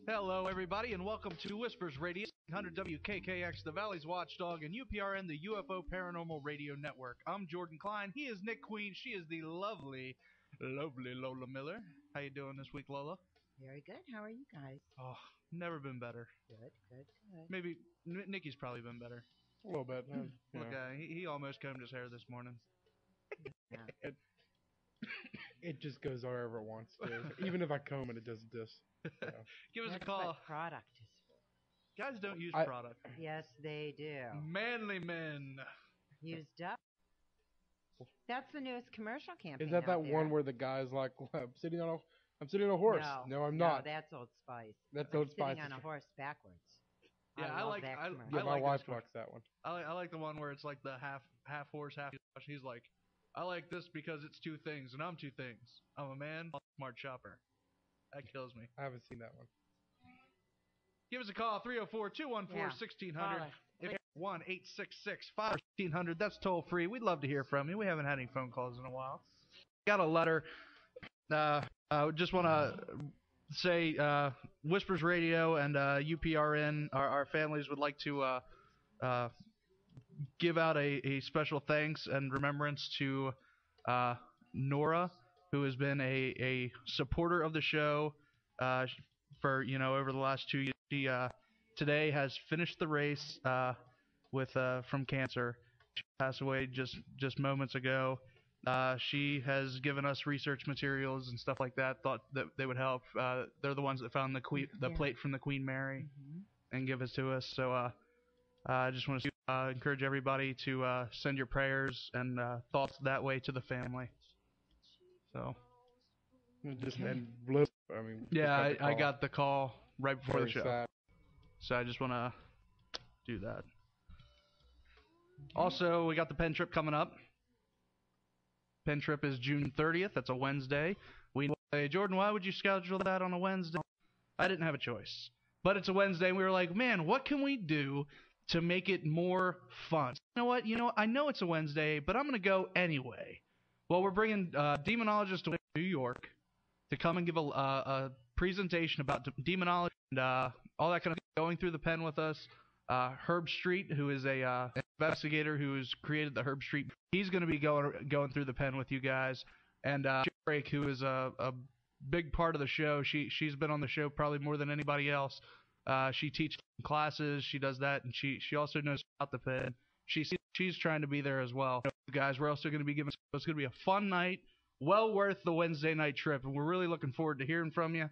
Hello, everybody, and welcome to Whispers Radio, 100 WKKX, the Valley's Watchdog, and UPRN, the UFO Paranormal Radio Network. I'm Jordan Klein. He is Nick Queen. She is the lovely Lola Miller. How you doing this week, Lola? Very good. How are you guys? Oh, never been better. Good. Maybe Nikki's probably been better. A little bit. Look, he almost combed his hair this morning. Yeah. It just goes wherever it wants to. Even if I comb it, it does this. So. Give us That's a call. what product is for. Guys don't use product. Yes, they do. Manly men. Used up. That's the newest commercial campaign. Is that out there. one where the guy's like, I'm sitting on a horse? No, I'm not. No, that's Old Spice. That's I'm Old Spice. Sitting on a horse backwards. Yeah, I love that commercial. Yeah, my like wife this one. likes that one. I like the one where it's like the half horse, half. He's like, I like this because it's two things, and I'm two things. I'm a man, I'm a smart shopper. That kills me. I haven't seen that one. Give us a call, 304-214-1600. If 1-866-5-1600. That's toll free. We'd love to hear from you. We haven't had any phone calls in a while. Got a letter. Just want to say Whispers Radio and UPRN, our families would like to give out a special thanks and remembrance to Nora, who has been a supporter of the show for over the last 2 years. She today has finished the race with from cancer. She passed away just moments ago. She has given us research materials and stuff like that. Thought that they would help. They're the ones that found the plate from the Queen Mary and give it to us. So I just want to encourage everybody to send your prayers and thoughts that way to the family. So. I got the call right before the show. Sad. So I just want to do that. Also, we got the Penn trip coming up. Penn trip is June 30th. That's a Wednesday. We say, Jordan, why would you schedule that on a Wednesday? I didn't have a choice. But it's a Wednesday, and we were like, man, what can we do to make it more fun? You know what? I know it's a Wednesday, but I'm going to go anyway. Well, we're bringing demonologists to New York to come and give a presentation about demonology and all that kind of thing, going through the pen with us. Herb Street, who is an investigator who has created the Herb Street, he's going to be going through the pen with you guys. And Drake, who is a big part of the show, she's been on the show probably more than anybody else. She teaches classes, she does that, and she also knows about the pen. She's trying to be there as well. Guys, we're also going to be giving. It's going to be a fun night. Well worth the Wednesday night trip, and we're really looking forward to hearing from you.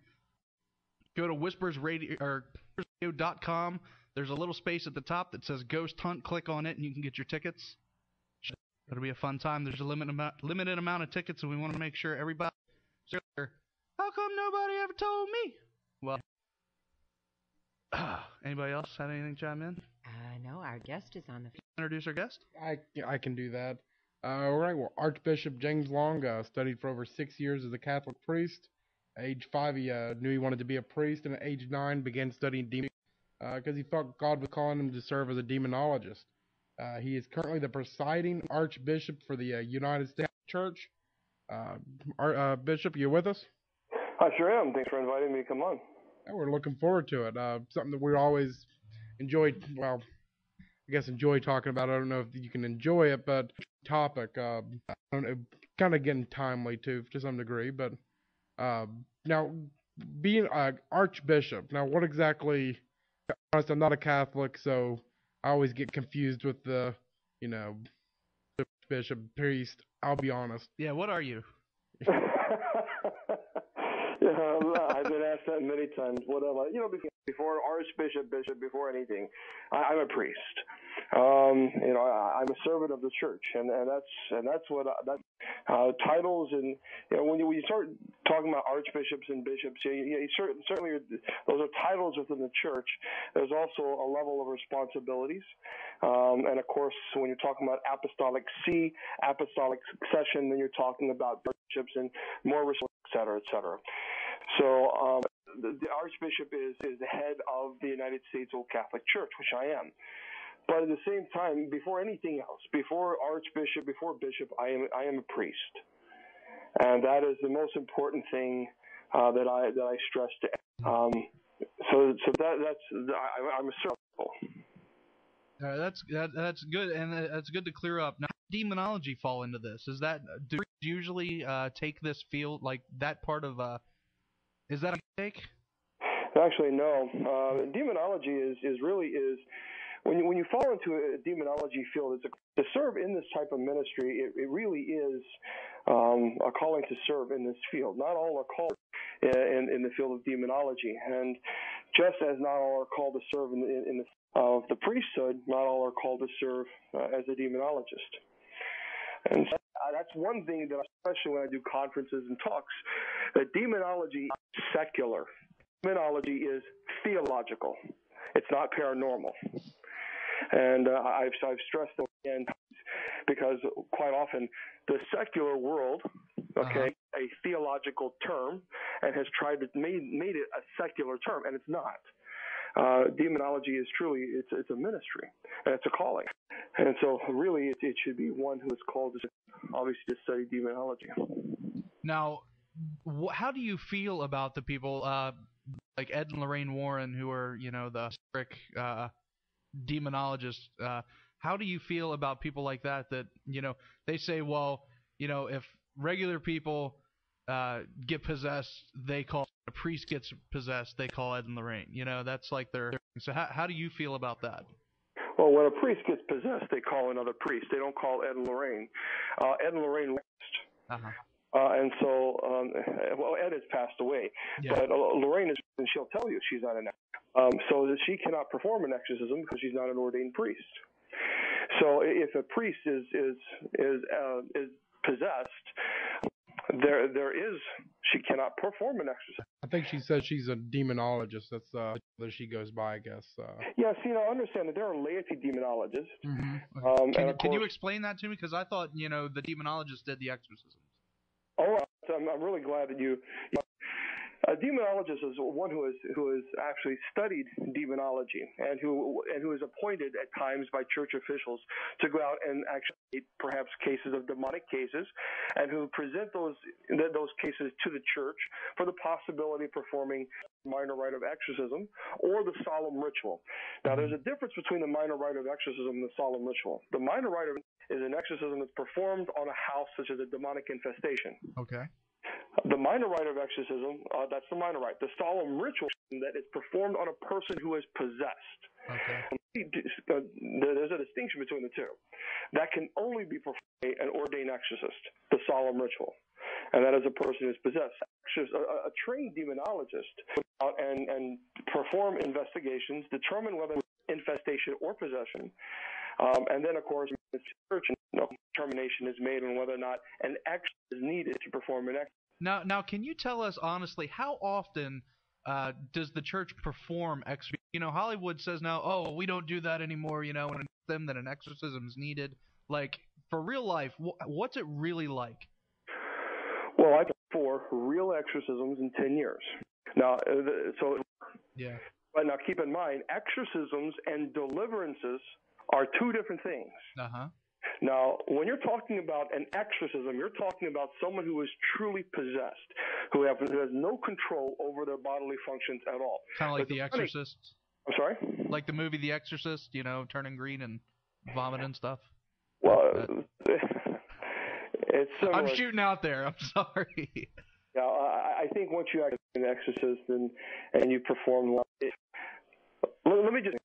Go to whispersradio.com. There's a little space at the top that says Ghost Hunt. Click on it, and you can get your tickets. It'll be a fun time. There's a limited amount of tickets, and we want to make sure everybody. How come nobody ever told me? Well, anybody else have anything to chime in? No, our guest is on the phone. Introduce our guest. I can do that. Right, well, Archbishop James Long studied for over 6 years as a Catholic priest. At age 5, he knew he wanted to be a priest, and at age 9, began studying demons because he felt God was calling him to serve as a demonologist. He is currently the presiding Archbishop for the United States Church. Bishop, you with us? I sure am. Thanks for inviting me to come on. Yeah, we're looking forward to it. Something that we always enjoy talking about. I don't know if you can enjoy it, but topic, I don't know, kind of getting timely too, to some degree. But now, being Archbishop, now what exactly? Honest, I'm not a Catholic, so I always get confused with the, bishop, priest. I'll be honest. Yeah, what are you? I've been asked that many times. What am I? Before Archbishop, bishop, before anything, I'm a priest. I'm a servant of the church, and that's what titles. And when you start talking about archbishops and bishops, certainly those are titles within the church. There's also a level of responsibilities, and of course, when you're talking about apostolic see, apostolic succession, then you're talking about bishops and more et cetera, et cetera. So the Archbishop is the head of the United States Old Catholic Church, which I am. But at the same time, before anything else, before Archbishop, before Bishop, I am a priest, and that is the most important thing that I stress to. So I'm a servant. That's good, and that's good to clear up. Now, demonology fall into this? Is that do you usually take this field like that part of? Is that a mistake? Actually, no. Demonology is when you fall into a demonology field, to serve in this type of ministry. It really is a calling to serve in this field. Not all are called in the field of demonology, and just as not all are called to serve in the of the priesthood, not all are called to serve as a demonologist. And so that's one thing that, especially when I do conferences and talks, that demonology is secular. Demonology is theological. It's not paranormal. And I've stressed that again because quite often the secular world, a theological term, and has tried to made it a secular term, and it's not. Demonology is truly it's a ministry and it's a calling, and so really it should be one who is called obviously to study demonology. Now, how do you feel about the people like Ed and Lorraine Warren, who are the strict demonologists? How do you feel about people like that they say, well, if regular people get possessed, they call a priest gets possessed, they call Ed and Lorraine. That's like their thing. So how do you feel about that? Well, when a priest gets possessed, they call another priest. They don't call Ed and Lorraine. Ed and Lorraine and so, well, Ed has passed away, but Lorraine and she'll tell you she's not an so that she cannot perform an exorcism because she's not an ordained priest. So if a priest is possessed, she cannot perform an exorcism. I think she says she's a demonologist. That's that she goes by, I guess. Yeah, see, now understand that there are laity demonologists. Mm-hmm. Can you explain that to me? Because I thought the demonologist did the exorcisms. Oh, I'm really glad that you. A demonologist is one who has actually studied demonology and who is appointed at times by church officials to go out and actually perhaps cases of demonic cases, and who present those cases to the church for the possibility of performing minor rite of exorcism or the solemn ritual. Now, there's a difference between the minor rite of exorcism and the solemn ritual. The minor rite is an exorcism that's performed on a house such as a demonic infestation. Okay. The minor rite of exorcism, that's the minor rite. The solemn ritual that is performed on a person who is possessed. Okay. There's a distinction between the two. That can only be performed by an ordained exorcist, the solemn ritual. And that is a person who is possessed. A trained demonologist out and perform investigations, determine whether it's infestation or possession, and then, of course, the church determination is made on whether or not an exorcism is needed to perform an exorcism. Now, can you tell us honestly how often does the church perform exorcism? Hollywood says now, oh, we don't do that anymore. When it's them that an exorcism is needed. Like for real life, what's it really like? Well, I've done 4 real exorcisms in 10 years. Now, yeah. But now keep in mind, exorcisms and deliverances are 2 different things. Now, when you're talking about an exorcism, you're talking about someone who is truly possessed, who has no control over their bodily functions at all. Kind of like The Exorcist. I'm sorry? Like the movie The Exorcist, turning green and vomiting stuff. Well, it's similar. I'm shooting out there. I'm sorry. Yeah, I think once you actually an exorcist and you perform well, let me just.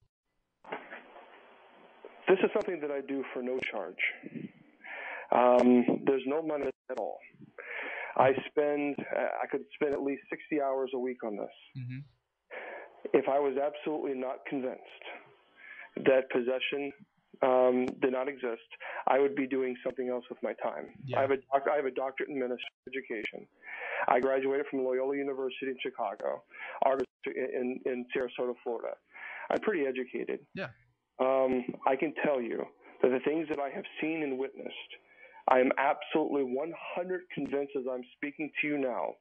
This is something that I do for no charge. There's no money at all. I could spend at least 60 hours a week on this. Mm-hmm. If I was absolutely not convinced that possession did not exist, I would be doing something else with my time. Yeah. I have a doctorate in ministry education. I graduated from Loyola University in Chicago, in Sarasota, Florida. I'm pretty educated. Yeah. I can tell you that the things that I have seen and witnessed, I am absolutely 100% convinced as I'm speaking to you now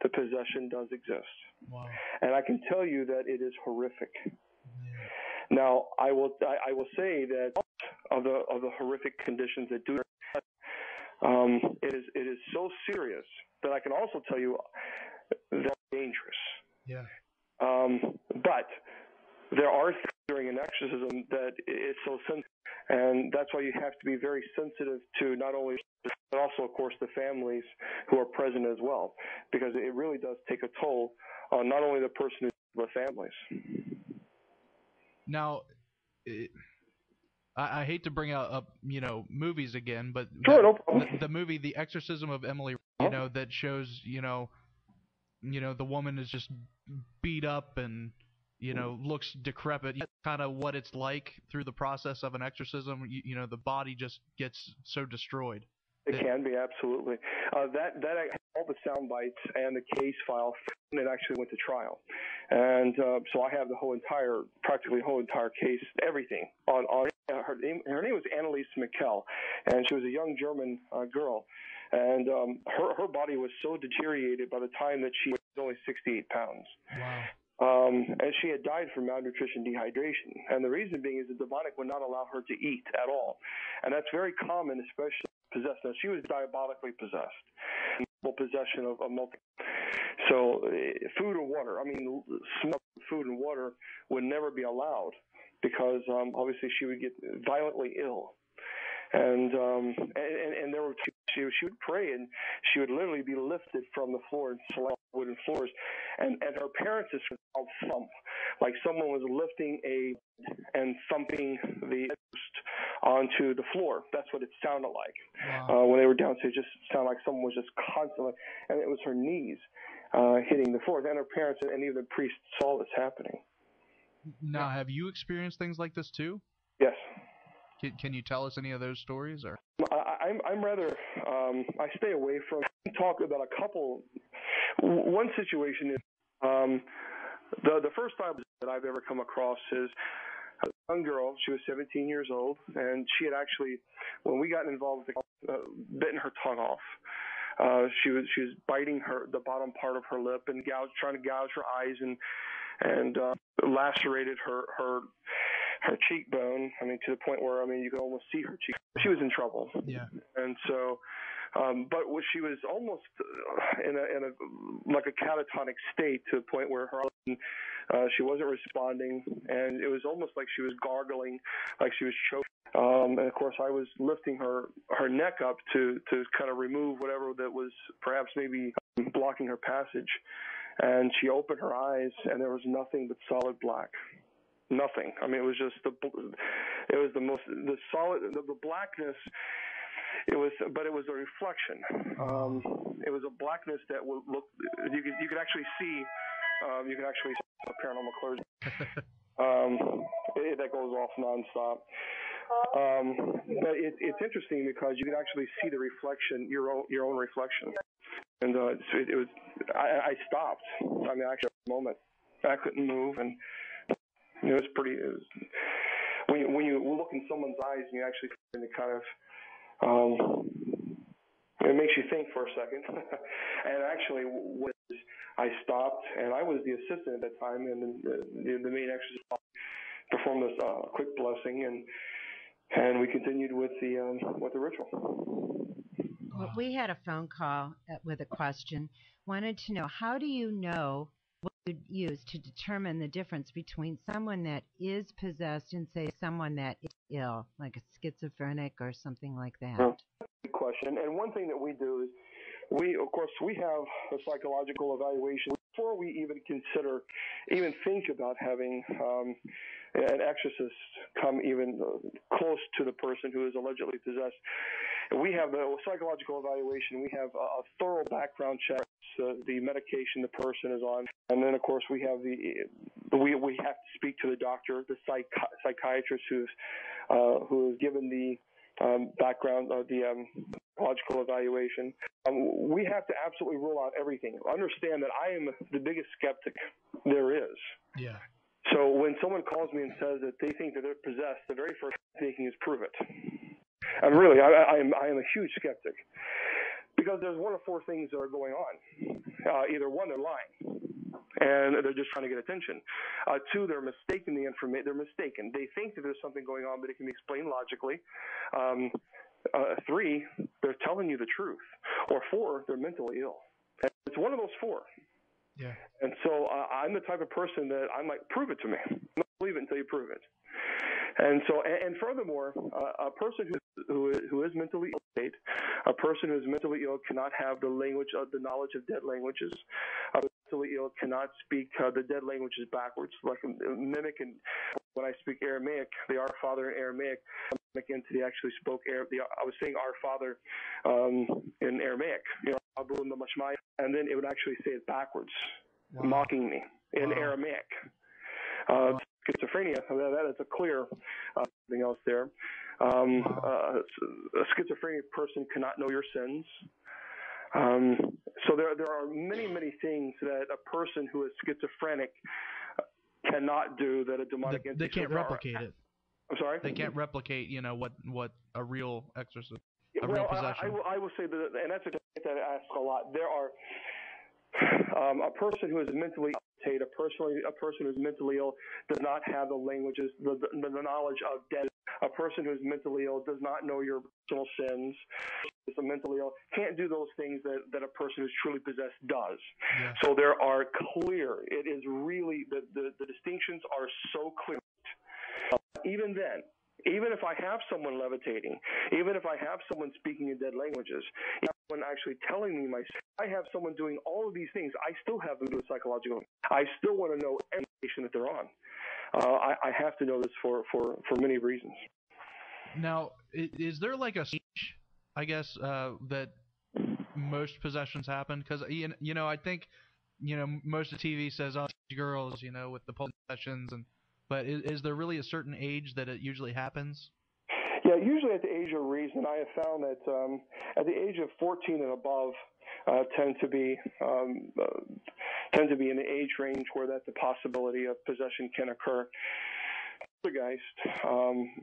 that possession does exist. Wow. And I can tell you that it is horrific. Yeah. Now, I will say that of the horrific conditions that do it is so serious that I can also tell you that it's dangerous. Yeah. But there are things during an exorcism that is so sensitive, and that's why you have to be very sensitive to not only, but also, of course, the families who are present as well, because it really does take a toll on not only the person, but families. Now, I hate to bring up movies again, but Sure, no problem. the movie The Exorcism of Emily, that shows the woman is just beat up and looks decrepit. That's kind of what it's like through the process of an exorcism. The body just gets so destroyed. It can be, absolutely. That all the sound bites and the case file, and it actually went to trial, and so I have practically the whole entire case, everything on her name. Her name was Anneliese Michel, and she was a young German girl, and her body was so deteriorated by the time that she was only 68 pounds. Wow. And she had died from malnutrition, dehydration. And the reason being is the demonic would not allow her to eat at all. And that's very common, especially possessed. Now, she was diabolically possessed. Possession of multiple. So food and water, food and water would never be allowed because obviously she would get violently ill. And there were she would pray, and she would literally be lifted from the floor and slap wooden floors, and her parents just would thump like someone was lifting and thumping the onto the floor. That's what it sounded like. Wow. When they were downstairs. It just sounded like someone was just constantly, and it was her knees hitting the floor. And her parents and even the priests saw this happening. Now, have you experienced things like this too? Yes. Can you tell us any of those stories? Or I'm rather I stay away from talk about a couple. One situation is the first time that I've ever come across is a young girl. She was 17 years old, and she had actually, when we got involved, bitten her tongue off. She was biting the bottom part of her lip and trying to gouge her eyes and lacerated her cheekbone. To the point where you could almost see her cheek. She was in trouble. Yeah. And so, but she was almost in a like a catatonic state to the point where she wasn't responding, and it was almost like she was gargling, like she was choking. And of course, I was lifting her neck up to kind of remove whatever that was perhaps maybe blocking her passage. And she opened her eyes, and there was nothing but solid black. Nothing. It was just the blackness. But it was a reflection. It was a blackness that would look. You could actually see. You can actually see paranormal clergy. That goes off nonstop. But it's interesting because you can actually see the reflection, your own reflection. And it was. I stopped. Actually, at the moment, I couldn't move, and it was pretty. When you look in someone's eyes, and you actually kind of. It makes you think for a second. And actually, I stopped, and I was the assistant at that time, and the main exorcist performed this quick blessing, and we continued with the ritual. Well, we had a phone call with a question. Wanted to know, how do you know what you'd use to determine the difference between someone that is possessed and, say, someone that is ill, like a schizophrenic or something like that? Good question. And one thing that we do is we have a psychological evaluation before we even think about having an exorcist come even close to the person who is allegedly possessed. We have a psychological evaluation. We have a thorough background check, the medication the person is on, and then of course we have we have to speak to the doctor, the psychiatrist who has given the background of the psychological evaluation. We have to absolutely rule out everything. Understand that I am the biggest skeptic there is. Yeah. So when someone calls me and says that they think that they're possessed, the very first thing is prove it. And really, I am a huge skeptic, because there's one of four things that are going on. Either one, they're lying, and they're just trying to get attention. Two, they're mistaking the information. They're mistaken. They think that there's something going on, but it can be explained logically. Three, they're telling you the truth. Or four, they're mentally ill. And it's one of those four. Yeah. And so I'm the type of person that I'm like, prove it to me. I don't believe it until you prove it. And so, and furthermore, a person who is mentally ill, a person who is mentally ill cannot have the knowledge of dead languages. A mentally ill cannot speak the dead languages backwards, like mimicking. When I speak Aramaic, the Our Father in Aramaic, entity actually spoke I was saying Our Father in Aramaic, and then it would actually say it backwards, mocking me in Aramaic. Schizophrenia, that is a clear thing else there. A schizophrenic person cannot know your sins. So there are many things that a person who is schizophrenic cannot do that a demonic entity. They can't replicate it. I'm sorry? They can't replicate, what a real exorcism, real possession. I will say that, and that's a question that I ask a lot. There are a person who is mentally ill, a person who is mentally ill does not have the languages, the knowledge of death. A person who is mentally ill does not know your personal sins. Is mentally ill can't do those things that a person who's truly possessed does. Yeah. So there are clear. It is really the distinctions are so clear. Even then, even if I have someone levitating, even if I have someone speaking in dead languages, someone actually telling me I have someone doing all of these things, I still have them do a psychological. I still want to know every patient that they're on. I have to know this for many reasons. Now, is there like a stage, I guess, that most possessions happen? Because, I think, most of the TV says, girls, with the possessions, but is there really a certain age that it usually happens? Yeah, usually at the age of reason. I have found that at the age of 14 and above tend to be in the age range where that's a possibility of possession can occur. Poltergeist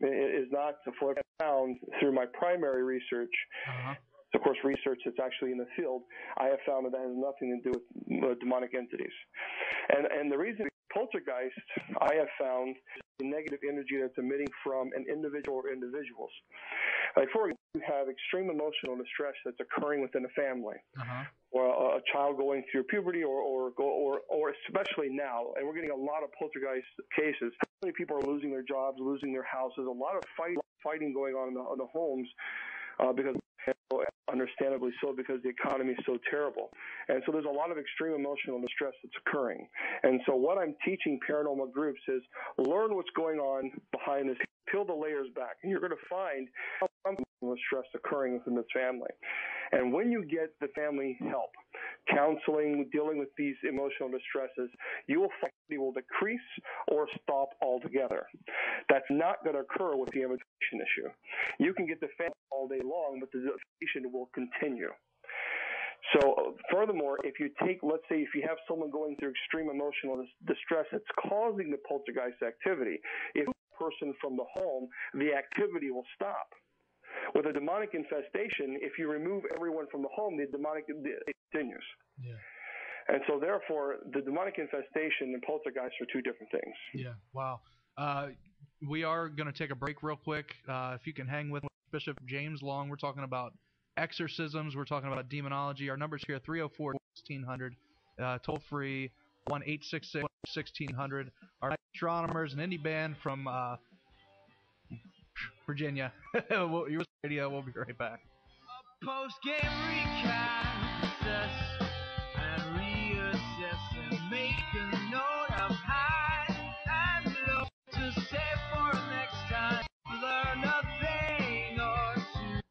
is not what I found through my primary research. Of course, research that's actually in the field. I have found that has nothing to do with demonic entities, and the reason poltergeist I have found the negative energy that's emitting from an individual or individuals. Like for example, you have extreme emotional distress that's occurring within a family, or a child going through puberty, or especially now, and we're getting a lot of poltergeist cases. How many people are losing their jobs, losing their houses? A lot of fighting going on in the homes because. Understandably so, because the economy is so terrible. And so there's a lot of extreme emotional distress that's occurring. And so what I'm teaching paranormal groups is learn what's going on behind this, peel the layers back, and you're going to find emotional stress occurring within this family. And when you get the family help, counseling, dealing with these emotional distresses, you will find it will decrease or stop altogether. That's not going to occur with the invitation issue. You can get the family all day long, but the invitation will continue. So furthermore, if you take, let's say, if you have someone going through extreme emotional distress that's causing the poltergeist activity, if a person from the home, the activity will stop. With a demonic infestation, if you remove everyone from the home, the demonic continues. Yeah. And so, therefore, the demonic infestation and poltergeist are two different things. Yeah. Wow. We are going to take a break real quick. If you can hang with Bishop James Long, we're talking about exorcisms. We're talking about demonology. Our number's here, 304-1600. Toll free, 1-866-1600. Our astronomers, an indie band from Virginia. Your radio. We'll be right back. Post-game recap, assess and reassess and make a note of high and low to save for next time. Learn a thing or two.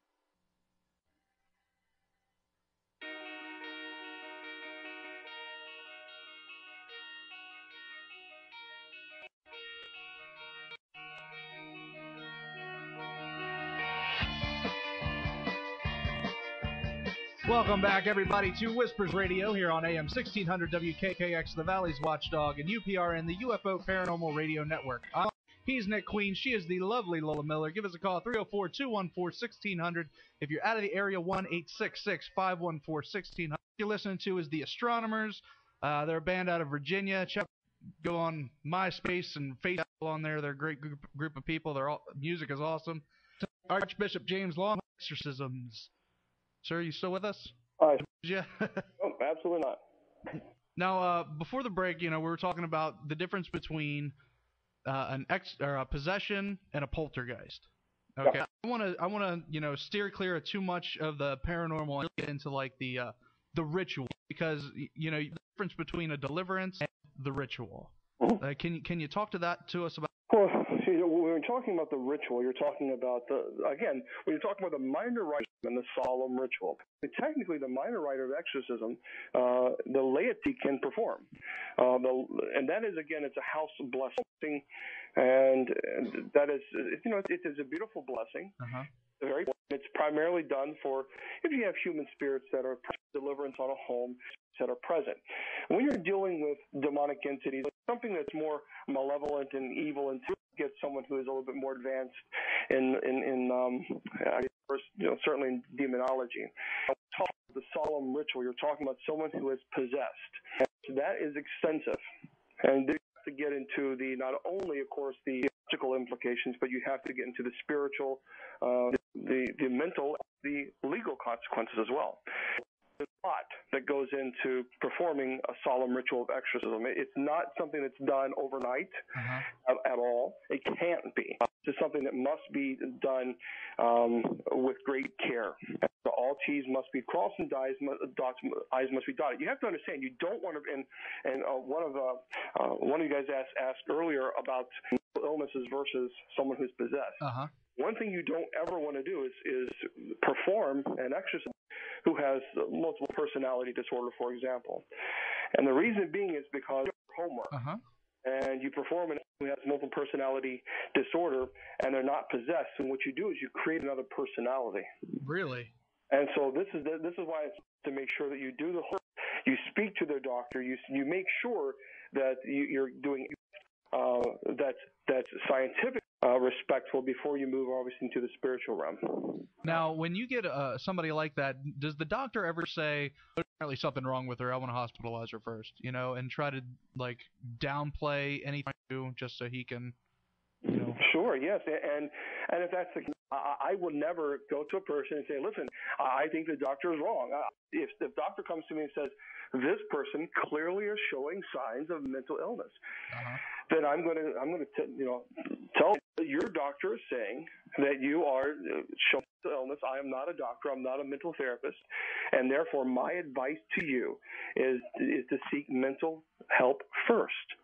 Welcome back, everybody, to Whispers Radio here on AM 1600 WKKX, the Valley's Watchdog, and UPRN, the UFO Paranormal Radio Network. He's Nick Queen. She is the lovely Lola Miller. Give us a call, 304-214-1600. If you're out of the area, 1-866-514-1600. What you're listening to is the Astronomers. They're a band out of Virginia. Go on MySpace and Facebook on there. They're a great group of people. Music is awesome. Archbishop James Long, exorcisms. Sir, you still with us? Yeah. Oh, absolutely not. Now, before the break, we were talking about the difference between a possession and a poltergeist. Okay, Yeah. I want to steer clear of too much of the paranormal and get into like the ritual, because the difference between a deliverance and the ritual. Mhm. Can you talk to us about? Well, when you're talking about the ritual, you're talking about when you're talking about the minor rite and the solemn ritual. Technically, the minor rite of exorcism, the laity can perform, and that is again, it's a house blessing, and that is, it is a beautiful blessing. Uh-huh. It's primarily done for if you have human spirits that are deliverance on a home that are present. When you're dealing with demonic entities, something that's more malevolent and evil, and to get someone who is a little bit more advanced certainly in demonology. The solemn ritual, you're talking about someone who is possessed. And that is extensive, and you have to get into not only, of course, the physical implications, but you have to get into the spiritual, the mental, the legal consequences as well. There's a lot that goes into performing a solemn ritual of exorcism. It's not something that's done overnight at all. It can't be. It's something that must be done with great care. So all T's must be crossed and I's must be dotted. You have to understand, you don't want to. And one of you guys asked earlier about illnesses versus someone who's possessed. Uh-huh. One thing you don't ever want to do is perform an exorcism who has multiple personality disorder, for example. And the reason being is because homework. Uh-huh. And you perform an who has multiple personality disorder, and they're not possessed. And what you do is you create another personality. Really? And so this is why it's to make sure that you do the whole. You speak to their doctor. You make sure that you're doing that's scientific, respectful before you move obviously into the spiritual realm. Now, when you get somebody like that, does the doctor ever say, "There's apparently something wrong with her. I want to hospitalize her first," and try to like downplay anything just so he can, Sure, yes, and if that's the case, I would never go to a person and say, "Listen, I think the doctor is wrong." If the doctor comes to me and says, "This person clearly is showing signs of mental illness," then I'm going to tell your doctor is saying that you are showing mental illness. I am not a doctor. I'm not a mental therapist, and therefore my advice to you is to seek mental help first.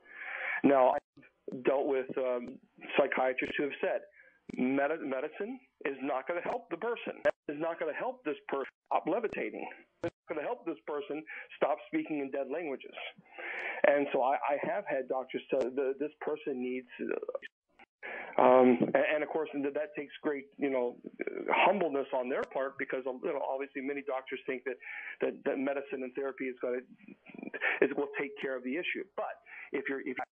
Now, I've dealt with psychiatrists who have said medicine is not going to help the person. It's not going to help this person stop levitating. It's not going to help this person stop speaking in dead languages. And so I have had doctors tell this person needs and of course that takes great humbleness on their part, because obviously many doctors think that medicine and therapy will take care of the issue. But if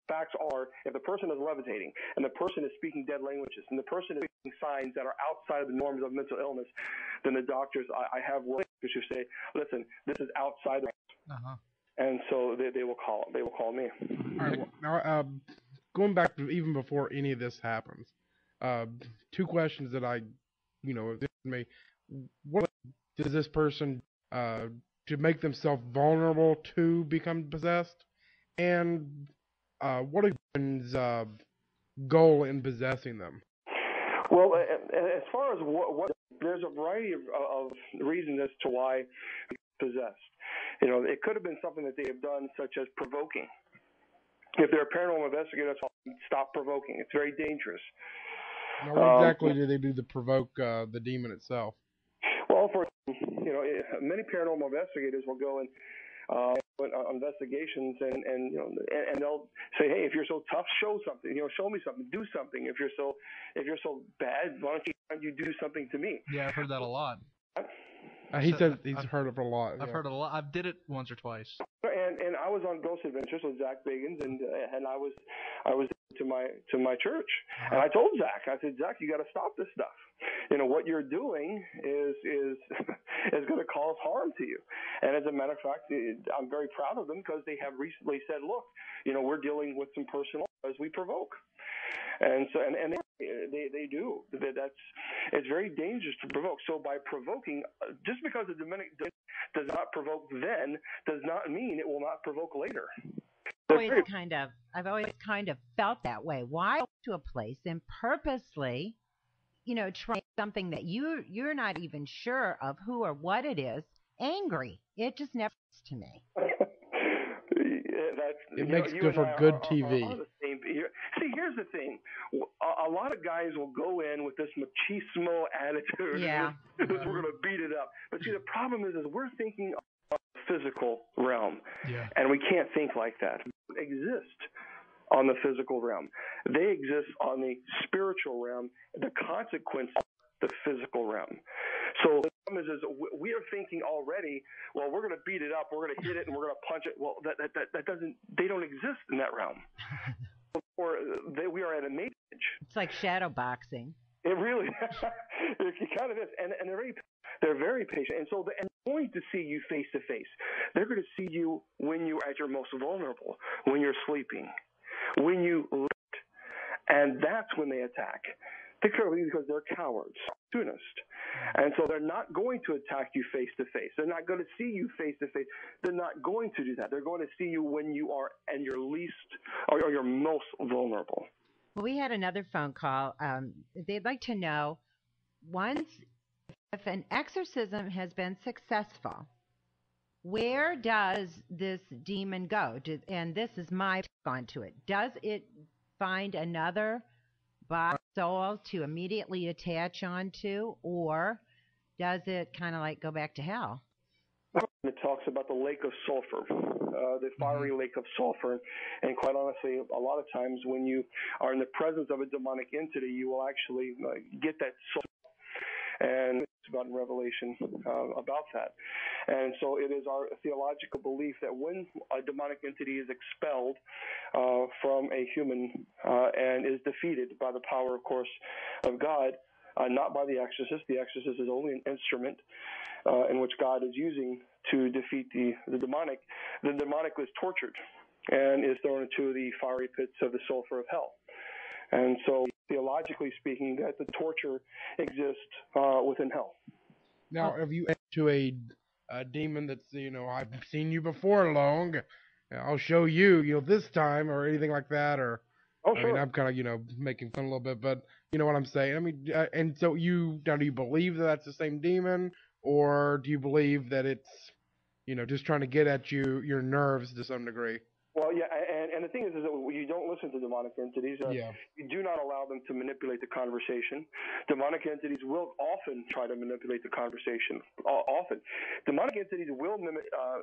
facts are, if the person is levitating and the person is speaking dead languages and the person is speaking signs that are outside of the norms of mental illness, then the doctors, I have workers who say, "Listen, this is outside the and so they will call me. All right. Well, now, going back to even before any of this happens, two questions that me. What does this person to make themselves vulnerable to become possessed, and what is one's goal in possessing them? Well, as far as what there's a variety of reasons as to why possessed. It could have been something that they have done, such as provoking. If they're a paranormal investigator, stop provoking. It's very dangerous. Now, what exactly do they do to provoke the demon itself? Well, many paranormal investigators will go and investigations, and they'll say, "Hey, if you're so tough, show something. Show me something. Do something. If you're so bad, why don't you do something to me?" Yeah, I've heard that a lot. He said he's heard it a lot. I've heard it a lot. I've did it once or twice. And I was on Ghost Adventures with Zach Bagans, and I was to my church, and I told Zach, I said, "Zach, you got to stop this stuff. What you're doing is going to cause harm to you." And as a matter of fact, I'm very proud of them, because they have recently said, "Look, we're dealing with some personal as we provoke." And so, and They do. It's very dangerous to provoke. So by provoking, just because the demonic does not provoke then, does not mean it will not provoke later. I've always kind of felt that way. Why go to a place and purposely, try something that you're not even sure of who or what it is, angry? It just never gets to me. It makes good for good TV. Are the same. See, here's the thing. A lot of guys will go in with this machismo attitude. Yeah. We're going to beat it up. But see, the problem is we're thinking of the physical realm. Yeah. And we can't think like that. They exist on the physical realm. They exist on the spiritual realm. The consequence of the physical realm. So the problem is we are thinking already, well, we're going to beat it up, we're going to hit it, and we're going to punch it. Well, that doesn't. They don't exist in that realm. We are at an age. It's like shadow boxing. It really, it kind of is, and they're very patient, and so they're going to see you face to face. They're going to see you when you're at your most vulnerable, when you're sleeping, when you lift, and that's when they attack. Because they're cowards, opportunists. And so they're not going to attack you face to face. They're not going to see you face to face. They're not going to do that. They're going to see you when you are at your least or your most vulnerable. Well, we had another phone call. They'd like to know, if an exorcism has been successful, where does this demon go? And this is my take onto it. Does it find another soul to immediately attach onto, or does it kind of like go back to hell? It talks about the lake of sulfur, the fiery lake of sulfur. And quite honestly, a lot of times when you are in the presence of a demonic entity, you will actually get that sulfur. And it's about in Revelation about that. And so it is our theological belief that when a demonic entity is expelled from a human and is defeated by the power, of course, of God, not by the exorcist. The exorcist is only an instrument in which God is using to defeat the demonic. The demonic is tortured and is thrown into the fiery pits of the sulfur of hell. And so, theologically speaking, that the torture exists within hell. Now, have you to a demon that's, I've seen you before, Long, I'll show you, this time, or anything like that, or... Oh, sure. I mean, I'm kind of, making fun a little bit, but you know what I'm saying? I mean, and so do you believe that that's the same demon, or do you believe that it's, just trying to get at your nerves to some degree? Well, yeah, and the thing is that you don't listen to demonic entities. You do not allow them to manipulate the conversation. Demonic entities will often try to manipulate the conversation. Often. Demonic entities will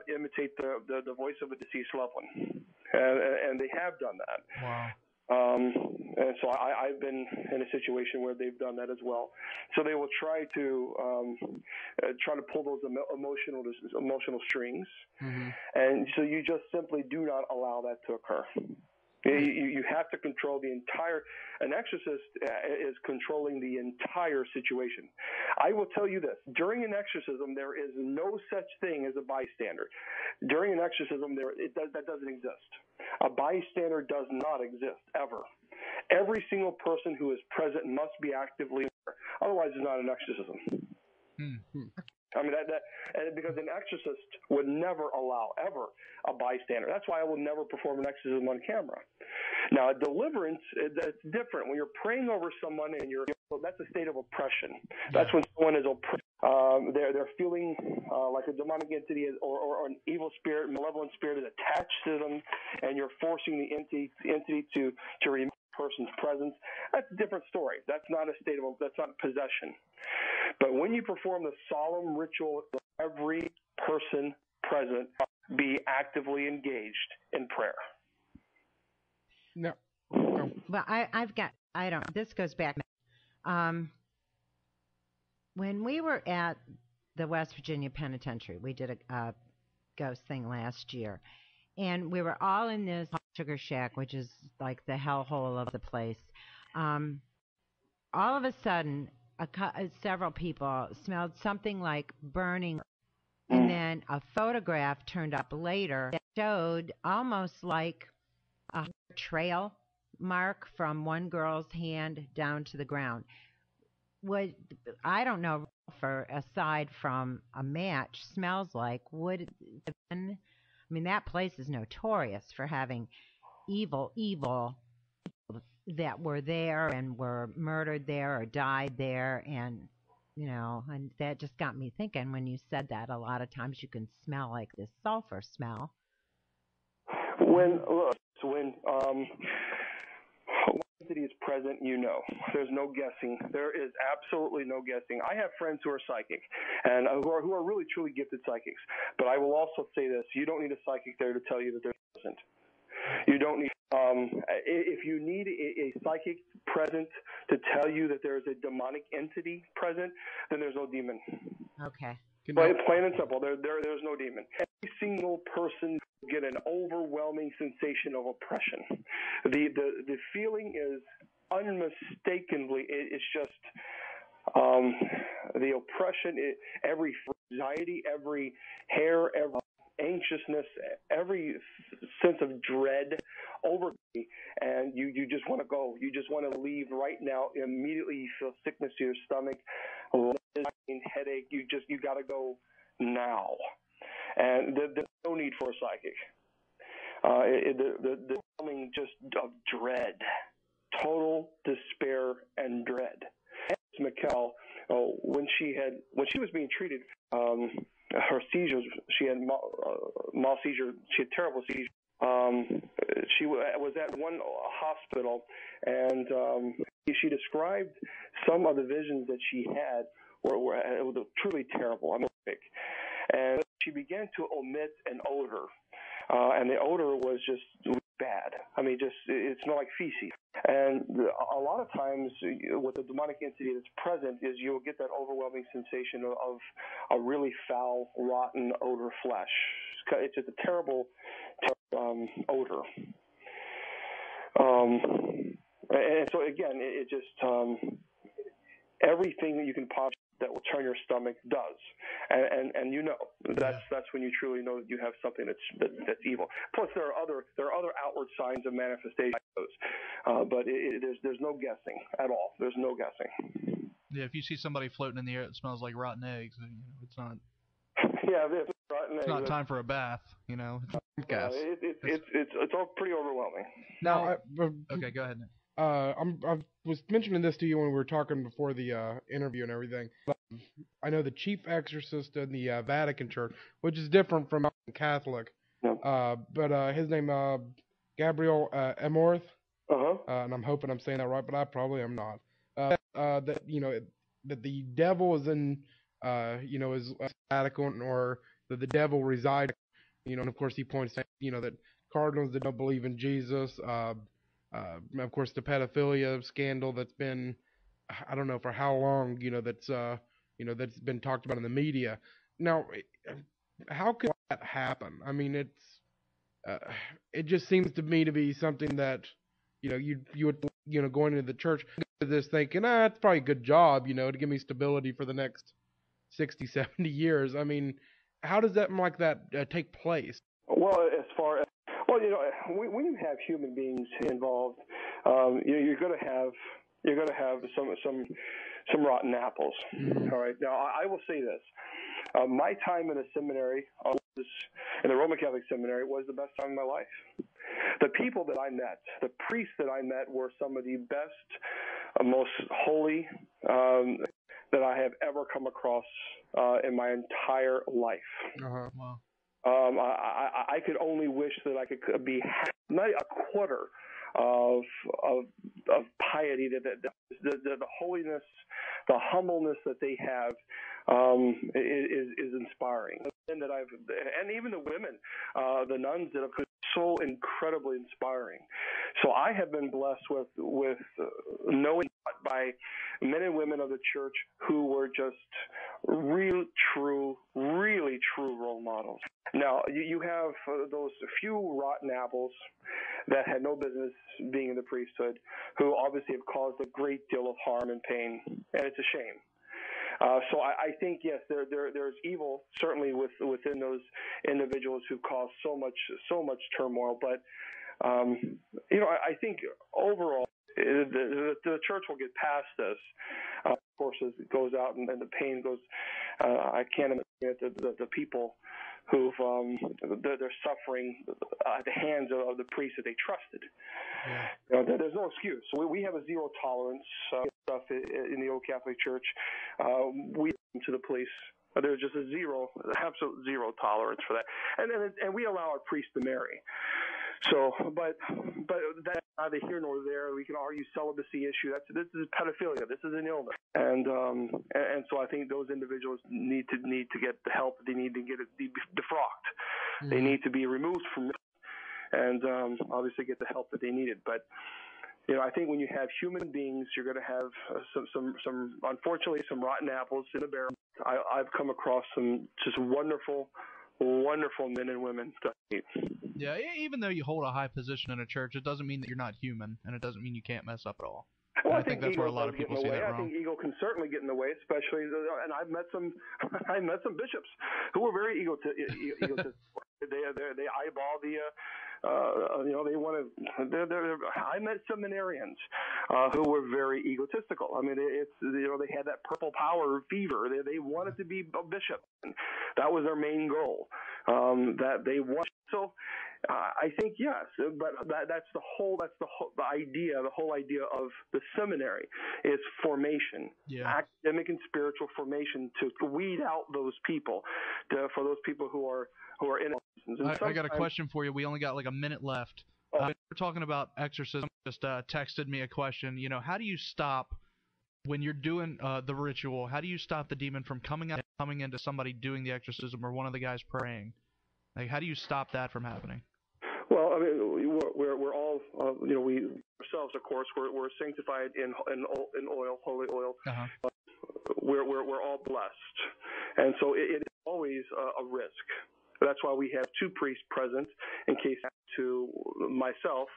imitate the voice of a deceased loved one. And they have done that. Wow. And so I've been in a situation where they've done that as well. So they will try to pull those emotional strings, and so you just simply do not allow that to occur. You have to control the entire. An exorcist is controlling the entire situation. I will tell you this: during an exorcism, there is no such thing as a bystander. During an exorcism, that doesn't exist. A bystander does not exist ever. Every single person who is present must be actively aware. Otherwise, it's not an exorcism. I mean, because an exorcist would never allow, ever, a bystander. That's why I will never perform an exorcism on camera. Now, a deliverance, that's different. When you're praying over someone and that's a state of oppression. That's when someone is oppressed. They're feeling like a demonic entity or an evil spirit, malevolent spirit is attached to them, and you're forcing the entity to remove the person's presence. That's a different story. That's not that's not possession. But when you perform the solemn ritual, every person present be actively engaged in prayer. No. Well, this goes back. When we were at the West Virginia Penitentiary, we did a ghost thing last year, and we were all in this sugar shack, which is like the hellhole of the place. All of a sudden, several people smelled something like burning, and then a photograph turned up later that showed almost like a trail, mark from one girl's hand down to the ground. What I don't know, for aside from a match, smells like would it have been? I mean, that place is notorious for having evil that were there and were murdered there or died there, and and that just got me thinking when you said that a lot of times you can smell like this sulfur smell. When entity is present, there's no guessing. There is absolutely no guessing. I have friends who are psychic and who are really truly gifted psychics. But I will also say this: you don't need a psychic there to tell you that they're present. You don't need. If you need a psychic present to tell you that there is a demonic entity present, then there's no demon. Okay. Plain and simple. There's no demon. Every single person get an overwhelming sensation of oppression. The feeling is unmistakably. It's just the oppression. Every anxiety, every hair, every anxiousness, every sense of dread over me, and you just want to go. You just want to leave right now. Immediately you feel sickness to your stomach, headache. You got to go now. And there's no need for a psychic. The feeling just of dread, total despair and dread. Mikkel, when she was being treated, her seizures, she had mild seizure. She had terrible seizures. She was at one hospital, and she described some of the visions that she had were truly terrible. I mean, and she began to emit an odor, and the odor was just bad. I mean, it smelled like feces. And a lot of times, with the demonic entity that's present, is you'll get that overwhelming sensation of a really foul, rotten odor flesh. It's just a terrible odor. And so again, it just everything that you can possibly that will turn your stomach does, and that's when you truly know that you have something that's evil. Plus, there are other outward signs of manifestation, but there's no guessing at all. There's no guessing. Yeah, if you see somebody floating in the air that smells like rotten eggs, it's not. Yeah, it's rotten eggs. It's not time for a bath, It's all pretty overwhelming. Now, okay, go ahead, Nick. I was mentioning this to you when we were talking before the interview and everything. I know the chief exorcist in the Vatican Church, which is different from Catholic. Yeah. But his name Gabriel Amorth. And I'm hoping I'm saying that right, but I probably am not. That that the devil is in is Vatican, or that the devil resides. And of course he points out that cardinals that don't believe in Jesus. Of course, the pedophilia scandal that's been, I don't know for how long, that's that's been talked about in the media. Now, how could that happen? I mean, it just seems to me to be something that, you would, going into the church, this thinking, it's probably a good job, to give me stability for the next 60, 70 years. I mean, how does that like that take place? Well, when you have human beings involved, you're going to have some rotten apples. Mm-hmm. All right. Now, I will say this: my time in a seminary, in the Roman Catholic seminary, was the best time of my life. The people that I met, the priests that I met, were some of the best, most holy that I have ever come across in my entire life. Uh-huh. Wow. I could only wish that I could be not a quarter of piety, the holiness, the humbleness that they have is inspiring. And even the women, the nuns that have been so incredibly inspiring. So I have been blessed with knowing by men and women of the church who were just really true role models. Now, you have those few rotten apples that had no business being in the priesthood, who obviously have caused a great deal of harm and pain, and it's a shame. So I think, yes, there's evil certainly within those individuals who cause so much turmoil, but I think overall the church will get past this. Of course, as it goes out and the pain goes, I can't imagine the people who've they're suffering at the hands of the priests that they trusted. Yeah. There's no excuse. We have a zero tolerance stuff in the old Catholic Church. We to the police. There's just a absolute zero tolerance for that, and we allow our priests to marry. So, but that's neither here nor there. We can argue celibacy issue. This is pedophilia. This is an illness, and so I think those individuals need to get the help. They need to get it defrocked. Mm-hmm. They need to be removed from it, and obviously get the help that they needed. But I think when you have human beings, you're going to have some unfortunately some rotten apples in the barrel. I've come across some just wonderful men and women to meet. Yeah, even though you hold a high position in a church, it doesn't mean that you're not human, and it doesn't mean you can't mess up at all. Well, I think that's where a lot of people see that wrong. I think ego can certainly get in the way, especially, and I've met some bishops who were very egotistical. They eyeball the. They want to. I met seminarians who were very egotistical. I mean, they had that purple power fever. They wanted to be a bishop. That was their main goal. That they want. So, I think yes, but that's the whole idea. The whole idea of the seminary is formation, academic and spiritual formation to weed out those people, for those people who are in. I got a question for you. We only got like a minute left. We're talking about exorcism. Just texted me a question. How do you stop when you're doing the ritual? How do you stop the demon from coming into somebody doing the exorcism or one of the guys praying? Like, how do you stop that from happening? Well, I mean, we're all we ourselves, of course, we're sanctified in oil, holy oil. Uh-huh. We're all blessed, and so it is always a risk. That's why we have two priests present in case to myself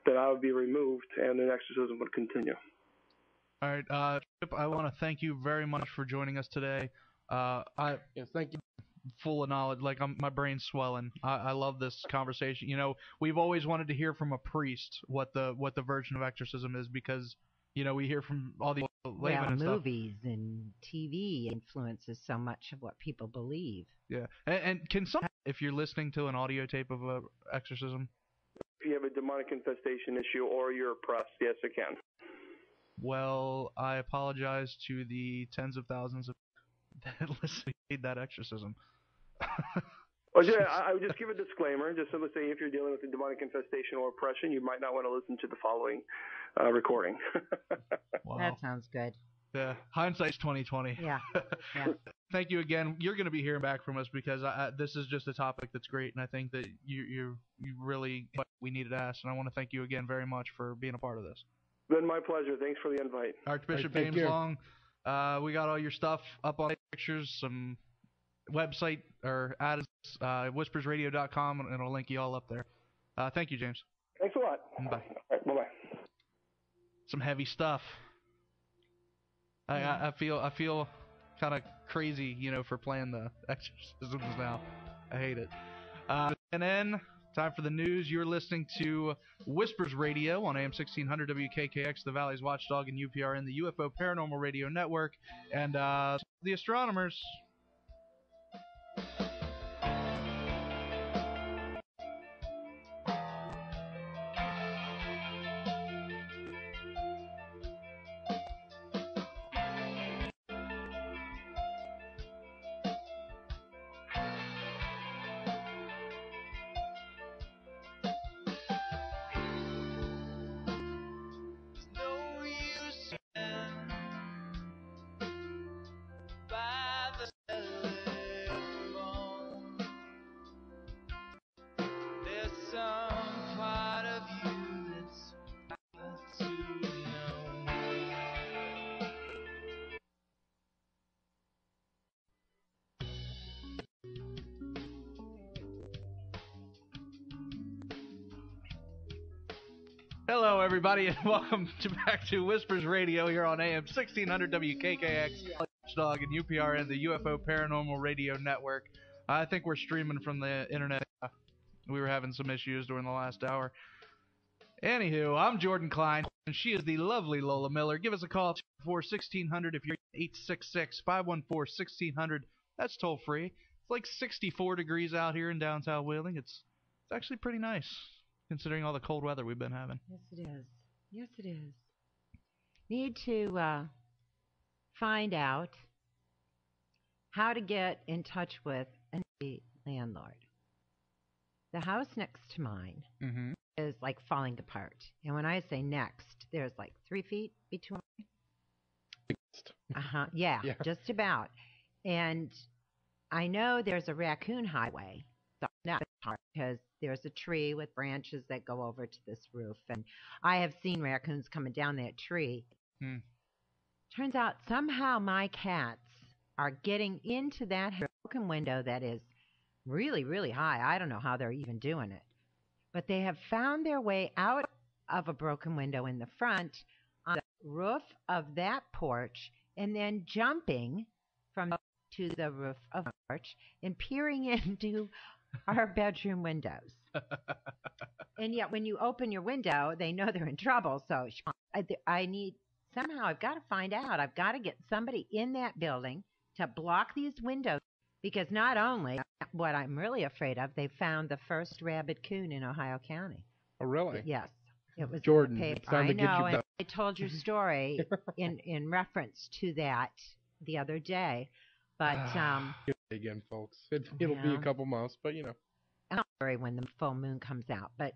that I would be removed and an exorcism would continue. All right, Chip, I want to thank you very much for joining us today. Yes, thank you. Full of knowledge, like my brain's swelling. I love this conversation. We've always wanted to hear from a priest what the version of exorcism is, because we hear from all the laymen and stuff. Movies and TV influences so much of what people believe. Yeah, and can someone, if you're listening to an audio tape of a exorcism, if you have a demonic infestation issue or you're oppressed, yes, it can. Well, I apologize to the tens of thousands of that listen to that exorcism. Well, yeah, I would just give a disclaimer. Just simply say if you're dealing with a demonic infestation or oppression, you might not want to listen to the following recording. Wow. That sounds good. Yeah, hindsight's 20/20. Yeah. Thank you again. You're going to be hearing back from us because this is just a topic that's great, and I think that you really we needed to ask. And I want to thank you again very much for being a part of this. Been my pleasure. Thanks for the invite. Archbishop James Long. We got all your stuff up on pictures, some website or add whispersradio.com, and it'll link you all up there. Thank you, James. Thanks a lot. Bye. All right, bye-bye. Some heavy stuff. I feel kind of crazy, for playing the exorcisms now. I hate it. And then time for the news. You're listening to Whispers Radio on AM 1600 WKKX, the Valley's Watchdog, and UPRN, the UFO Paranormal Radio Network, and the Astronomers. Hello, everybody, and welcome back to Whispers Radio here on AM 1600 WKKX, Watchdog, and UPRN, the UFO Paranormal Radio Network. I think we're streaming from the internet. We were having some issues during the last hour. Anywho, I'm Jordan Klein, and she is the lovely Lola Miller. Give us a call, 244-1600 if you're 866-514-1600. That's toll free. It's like 64 degrees out here in downtown Wheeling. It's actually pretty nice, considering all the cold weather we've been having. Yes, it is. Yes, it is. Need to find out how to get in touch with a landlord. The house next to mine is like falling apart. And when I say next, there's like 3 feet between. Yeah, just about. And I know there's a raccoon highway. So that's hard because there's a tree with branches that go over to this roof. And I have seen raccoons coming down that tree. Turns out somehow my cats are getting into that broken window that is really, really high. I don't know how they're even doing it. But they have found their way out of a broken window in the front on the roof of that porch and then jumping from to the roof of the porch and peering into our bedroom windows. And yet when you open your window, they know they're in trouble. So I need, somehow I've got to find out. I've got to get somebody in that building to block these windows. Because not only, what I'm really afraid of, they found the first rabid coon in Ohio County. Oh, really? Yes. It was Jordan, in the it's paper. time to I get know, you and back. I told your story in reference to that the other day. But again, folks. It'll be a couple months, but you know. I'm sorry when the full moon comes out. But,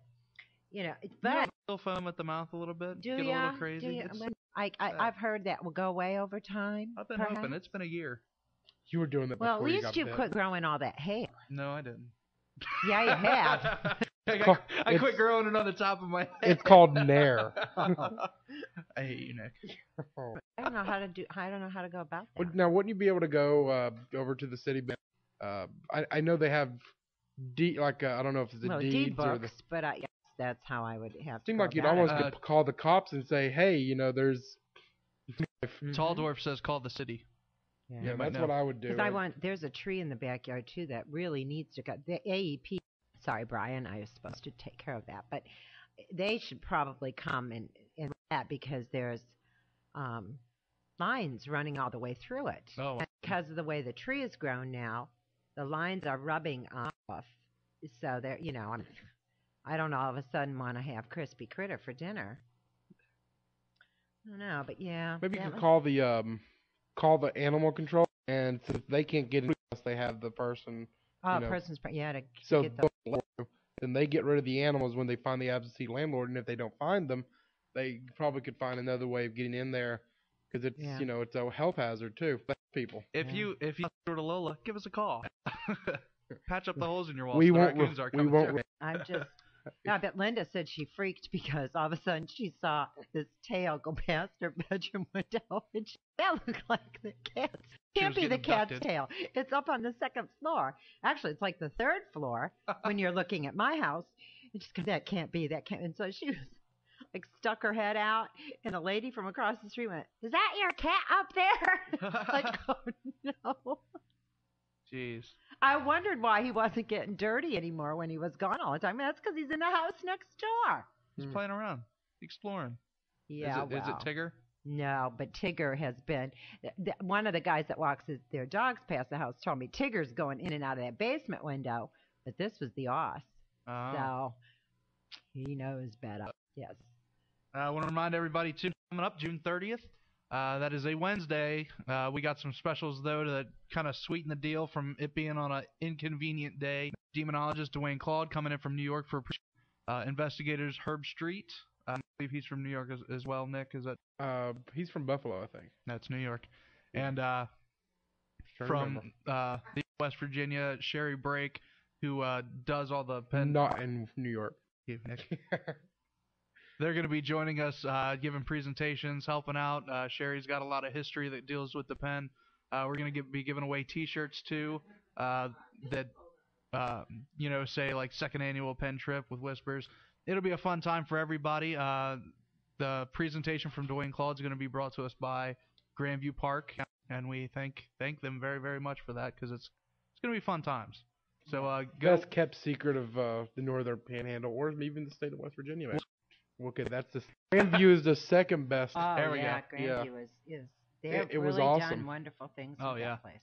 you know, But still foam at the mouth a little bit. Do Get you? a little crazy. I've heard that will go away over time. I've been perhaps. hoping. It's been a year. You were doing that Well, before at you least got you bit. quit growing all that hair. No, I didn't. Yeah, you have. I quit growing it on the top of my head. It's called Nair. I hate you, Nick. I don't know how to go about that. Now, wouldn't you be able to go over to the city? I know they have I don't know if it's the deed deeds books, or the. but yes, that's how I would have. Seemed to like go you'd about almost it. could call the cops and say, "Hey, you know, there's." Tall Dwarf says call the city. Yeah, that's what I would do. Because there's a tree in the backyard too that really needs to go. The AEP. Sorry, Brian, I was supposed to take care of that, but they should probably come and that because there's lines running all the way through it. Oh. And because of the way the tree is grown now, the lines are rubbing off. So they're, you know, I don't all of a sudden want to have crispy critter for dinner. I don't know, but yeah. Maybe you could call the animal control, and since they can't get in unless they have the person. To get the. Then they get rid of the animals when they find the absentee landlord, and if they don't find them, they probably could find another way of getting in there, because it's it's a health hazard too for people. If you go to Lola, give us a call. Patch up the holes in your walls. I bet Linda said she freaked because all of a sudden she saw this tail go past her bedroom window, and that looked like the cat's. Can't be the cat's tail. It's up on the 2nd floor. Actually, it's like the 3rd floor when you're looking at my house. And she's that can't be. And so she was like stuck her head out, and a lady from across the street went, "Is that your cat up there?" Like, oh no. Jeez. I wondered why he wasn't getting dirty anymore when he was gone all the time. That's because he's in the house next door. He's playing around, exploring. Yeah, is it Tigger? No, but Tigger has been. One of the guys that walks their dogs past the house told me Tigger's going in and out of that basement window, but this was the Oss. Oh. So he knows better. Yes. I want to remind everybody, too, coming up June 30th. That is a Wednesday. We got some specials, though, to kind of sweeten the deal from it being on an inconvenient day. Demonologist Dwayne Claude coming in from New York for investigators Herb Street. I believe he's from New York as well, Nick. Is that? He's from Buffalo, I think. That's New York. And from West Virginia, Sherry Brake, who does all the pen. Not in New York. Yeah, Nick. They're going to be joining us, giving presentations, helping out. Sherry's got a lot of history that deals with the pen. We're going to be giving away T-shirts, too, that, say, like, 2nd annual pen trip with Whispers. It'll be a fun time for everybody. The presentation from Dwayne Claude is going to be brought to us by Grandview Park, and we thank them very, very much for that because it's going to be fun times. So best kept secret of the Northern Panhandle, or even the state of West Virginia. Man. Okay, that's the Grandview is the second best. Oh There we yeah, go. Grandview is they have It was really awesome. done wonderful things Oh, with yeah. that place.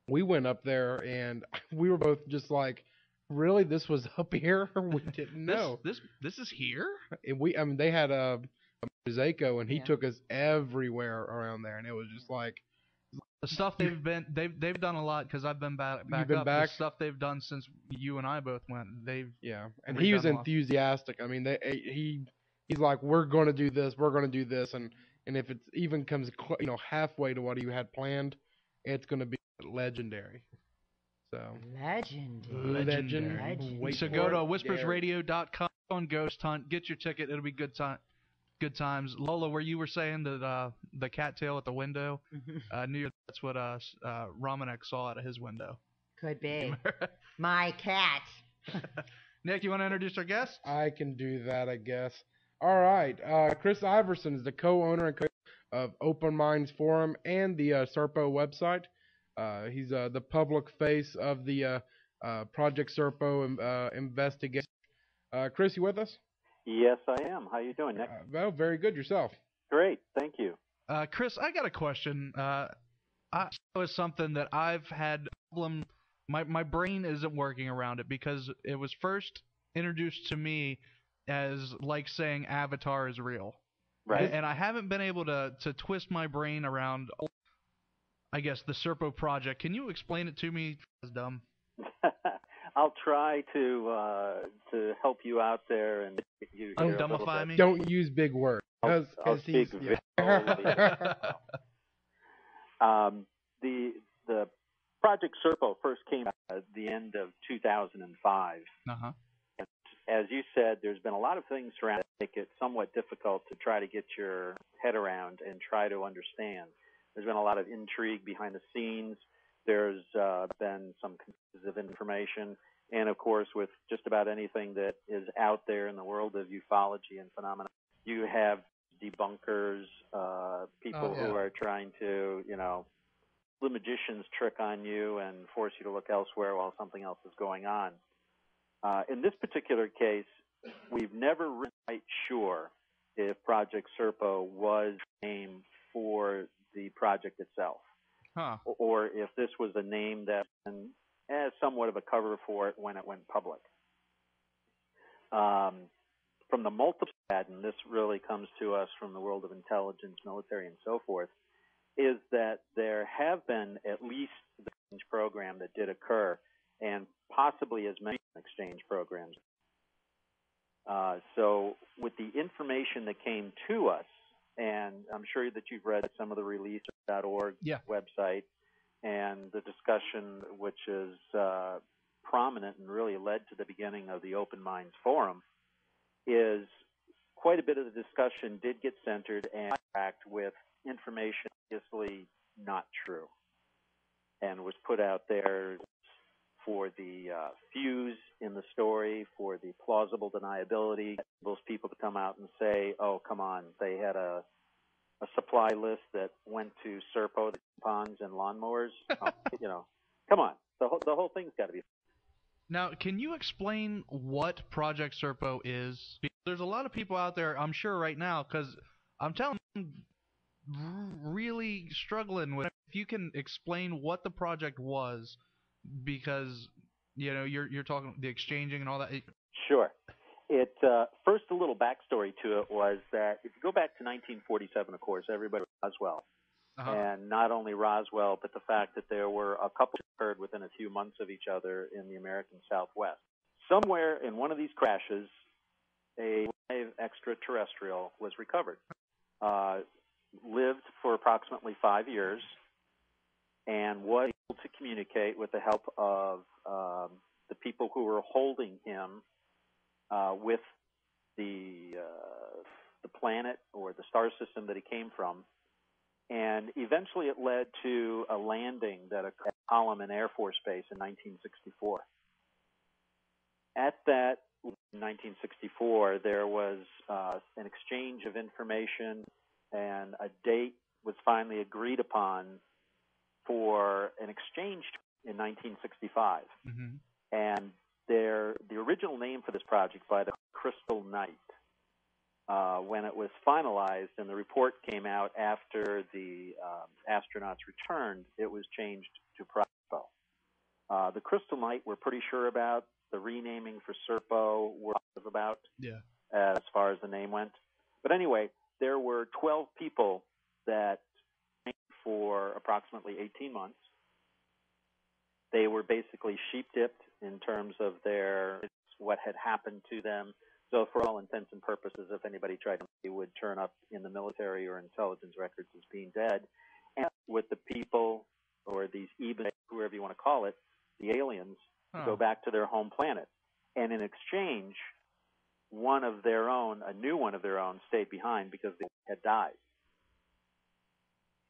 We went up there and we were both just like, really, this was up here? We didn't know. This is here? I mean, they had a Mosaico, and he Yeah. took us everywhere around there, and it was just like, The stuff they've done a lot because I've been back been up. back? The stuff they've done since you and I both went. yeah. And he was redone a lot. enthusiastic. I mean, he's like, we're going to do this, and if it even comes, halfway to what he had planned, it's going to be legendary. So Legendary. legend. Wait So for go it. to whispersradio.com on Ghost Hunt. Get your ticket. It'll be good times. Lola, where you were saying that the cattail at the window, New Year, that's what Romanek saw out of his window. Could be. My cat. Nick, you want to introduce our guest? I can do that, I guess. All right. Chris Iversen is the co-owner and co of Open Minds Forum and the Serpo website. He's the public face of the Project Serpo investigation. Chris, you with us? Yes, I am. How you doing, Nick? Well, very good. Yourself? Great, thank you. Chris, I got a question. It's something that I've had problem. My brain isn't working around it because it was first introduced to me as like saying Avatar is real. Right. And I haven't been able to twist my brain around, I guess, the Serpo project. Can you explain it to me? That's dumb. I'll try to help you out there and get you here a little Undumbify bit. me? Don't use big words. I'll He's speak yeah. The Project Serpo first came out at the end of 2005. Uh-huh. As you said, there's been a lot of things around that make it somewhat difficult to try to get your head around and try to understand. There's been a lot of intrigue behind the scenes. There's been some pieces of information. And, of course, with just about anything that is out there in the world of ufology and phenomena, you have debunkers, people who are trying to, the magician's trick on you and force you to look elsewhere while something else is going on. In this particular case, we've never really quite sure if Project Serpo was named for the project itself, or if this was a name that as somewhat of a cover for it when it went public. From the multiple, and this really comes to us from the world of intelligence, military, and so forth, is that there have been at least the exchange program that did occur, and possibly as many exchange programs. So with the information that came to us, and I'm sure that you've read some of the release.org website, and the discussion which is prominent and really led to the beginning of the Open Minds Forum, is quite a bit of the discussion did get centered and backed with information obviously not true, and was put out there for the fuse in the story, for the plausible deniability, those people to come out and say, oh, come on, they had a supply list that went to Serpo, the ponds and lawnmowers. Come on, the whole thing's got to be. Now, can you explain what Project Serpo is? Because there's a lot of people out there, I'm sure right now, because I'm telling them, really struggling with it. If you can explain what the project was, because you're talking the exchanging and all that. Sure. It first, a little backstory to it was that if you go back to 1947, of course, everybody was Roswell. And not only Roswell, but the fact that there were a couple that occurred within a few months of each other in the American Southwest. Somewhere in one of these crashes, a live extraterrestrial was recovered. Lived for approximately 5 years and was able to communicate with the help of the people who were holding him with the planet or the star system that he came from. And eventually it led to a landing that occurred at Holloman Air Force Base in 1964. At that, in 1964, there was an exchange of information, and a date was finally agreed upon for an exchange in 1965. Mm-hmm. And the original name for this project, by the Crystal Night, when it was finalized and the report came out after the astronauts returned, it was changed to Proxpo. The Crystal Knight we're pretty sure about. The renaming for Serpo we're positive about, as far as the name went. But anyway, there were 12 people that trained for approximately 18 months. They were basically sheep-dipped in terms of what had happened to them. So for all intents and purposes, if anybody tried to, they would turn up in the military or intelligence records as being dead. And with the people, or these even, whoever you want to call it, the aliens, go back to their home planet. And in exchange, one of their own, a new one of their own, stayed behind because they had died.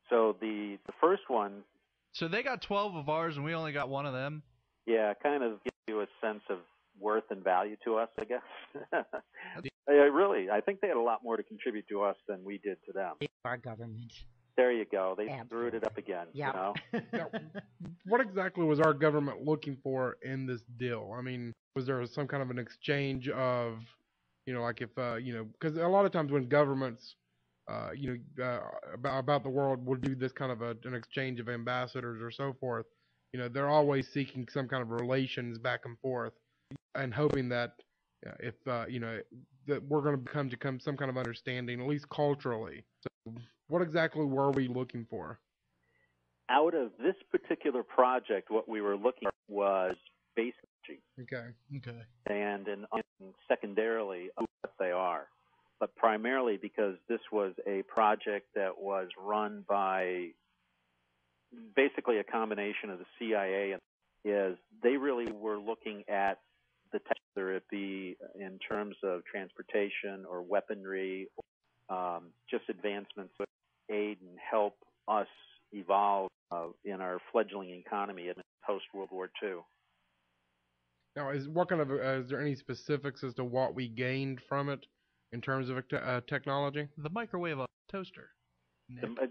So the first one... So they got 12 of ours and we only got one of them? Yeah, kind of gives you a sense of worth and value to us, I guess. Really, I think they had a lot more to contribute to us than we did to them. Our government. There you go. They screwed it up again. Yep. You know? Now, what exactly was our government looking for in this deal? I mean, was there some kind of an exchange of, like if, because a lot of times when governments, about the world will do this kind of an exchange of ambassadors or so forth, they're always seeking some kind of relations back and forth and hoping that if, that we're going to come to some kind of understanding, at least culturally. So what exactly were we looking for? Out of this particular project, what we were looking for was base energy. Okay. And secondarily, what they are. But primarily because this was a project that was run by basically a combination of the CIA and they really were looking at the tech, whether it be in terms of transportation or weaponry, just advancements that aid and help us evolve in our fledgling economy post World War II. Now, is there any specifics as to what we gained from it in terms of technology? The microwave toaster.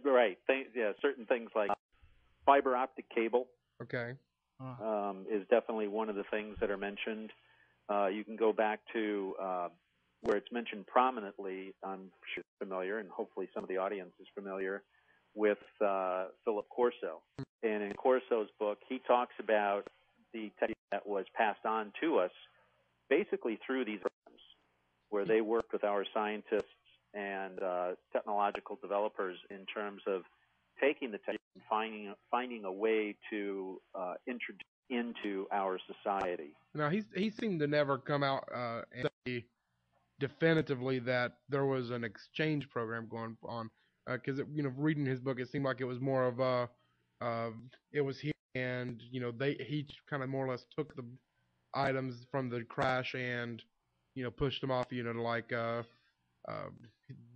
Right. Certain things like fiber optic cable. Okay. Is definitely one of the things that are mentioned. You can go back to where it's mentioned prominently. I'm sure familiar, and hopefully some of the audience is familiar with Philip Corso. And in Corso's book, he talks about the technology that was passed on to us basically through these programs, where they worked with our scientists and technological developers in terms of taking the technology and finding a way to introduce into our society. Now, he seemed to never come out and say definitively that there was an exchange program going on, because reading his book, it seemed like it was more of it was here, and he kind of more or less took the items from the crash and pushed them off to like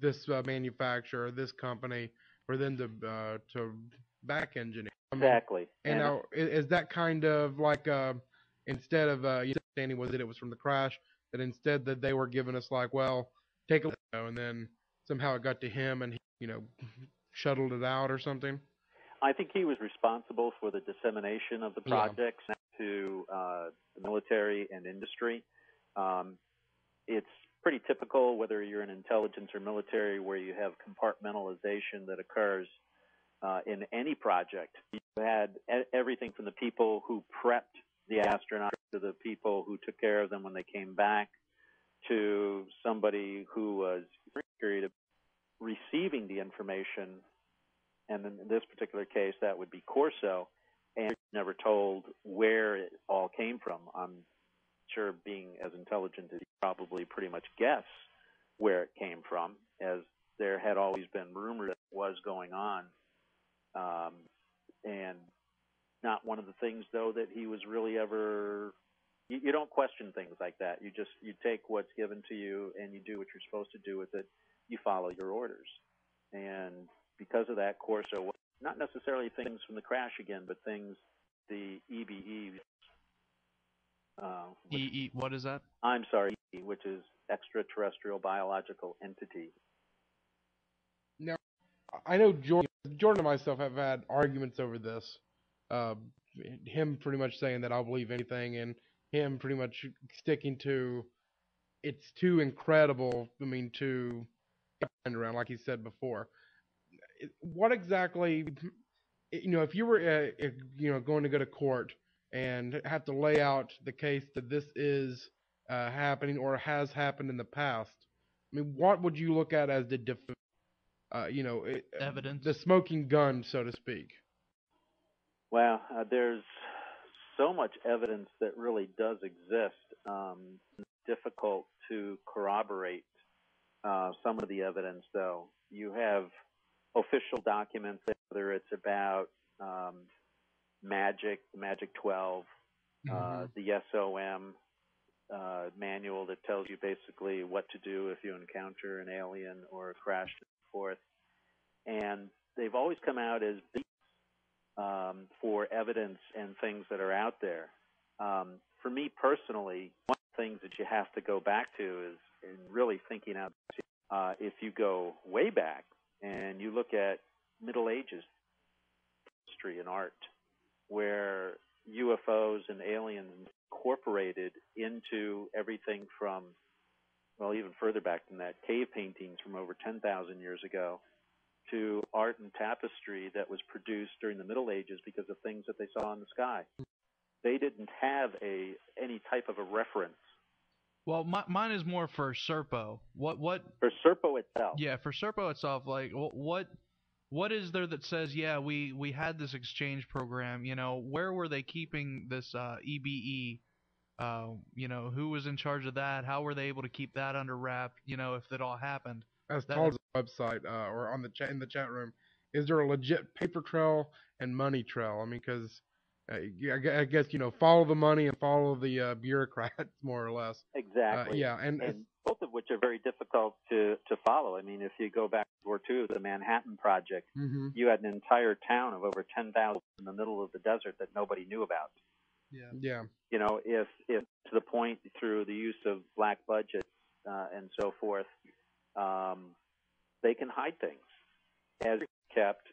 this manufacturer, this company, for them to back engineer. Exactly. And now, is that kind of like instead of understanding was that it was from the crash, that instead that they were giving us like, well, take a look, and then somehow it got to him and he shuttled it out or something? I think he was responsible for the dissemination of the projects to the military and industry. It's pretty typical, whether you're in intelligence or military, where you have compartmentalization that occurs in any project. You had everything from the people who prepped the astronauts to the people who took care of them when they came back, to somebody who was period of receiving the information. And in this particular case, that would be Corso, and never told where it all came from. I'm sure, being as intelligent as you probably pretty much guess where it came from, as there had always been rumors that it was going on. And not one of the things, though, that he was really ever... You don't question things like that. You take what's given to you and you do what you're supposed to do with it. You follow your orders. And because of that, Corso, not necessarily things from the crash again, but things, the EBE. What is that? I'm sorry, which is extraterrestrial biological entity. Now, I know Jordan and myself have had arguments over this. Him pretty much saying that I'll believe anything, and him pretty much sticking to it's too incredible. I mean, to find around, like you said before. What exactly, if you were, going to go to court and have to lay out the case that this is happening or has happened in the past, I mean, what would you look at as Evidence. the smoking gun, so to speak? Well, there's so much evidence that really does exist. It's difficult to corroborate some of the evidence, though. You have official documents, whether it's about magic, the Magic 12, the SOM manual that tells you basically what to do if you encounter an alien or a crash and so forth. And they've always come out as for evidence and things that are out there. For me personally, one of the things that you have to go back to is in really thinking out. If you go way back and you look at Middle Ages history and art, where UFOs and aliens incorporated into everything from, well, even further back than that, cave paintings from over 10,000 years ago, to art and tapestry that was produced during the Middle Ages because of things that they saw in the sky. They didn't have any type of a reference. Well, mine is more for Serpo. What for Serpo itself? Yeah, for Serpo itself. Like, what is there that says, yeah, we had this exchange program? Where were they keeping this EBE? Who was in charge of that? How were they able to keep that under wrap? If it all happened. As Paul's website or on in the chat room, is there a legit paper trail and money trail? I mean, because I guess follow the money and follow the bureaucrats more or less. Exactly. Yeah, and both of which are very difficult to follow. I mean, if you go back to World War II, the Manhattan Project, you had an entire town of over 10,000 in the middle of the desert that nobody knew about. Yeah. If to the point through the use of black budgets and so forth, they can hide things. As kept,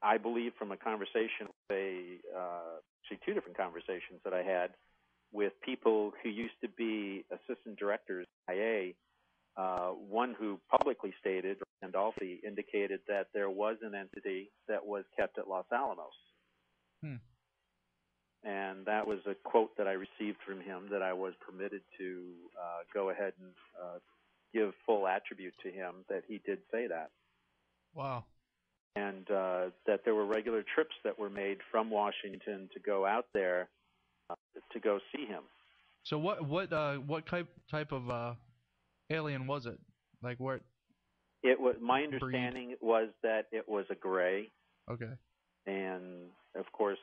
I believe from a conversation with actually two different conversations that I had with people who used to be assistant directors at CIA, one who publicly stated, Randolphi, indicated that there was an entity that was kept at Los Alamos. And that was a quote that I received from him that I was permitted to go ahead and give full attribute to him that he did say that. Wow. And that there were regular trips that were made from Washington to go out there to go see him. So what type of alien was it? Like what? It was, my understanding was that it was a gray. Okay. And of course,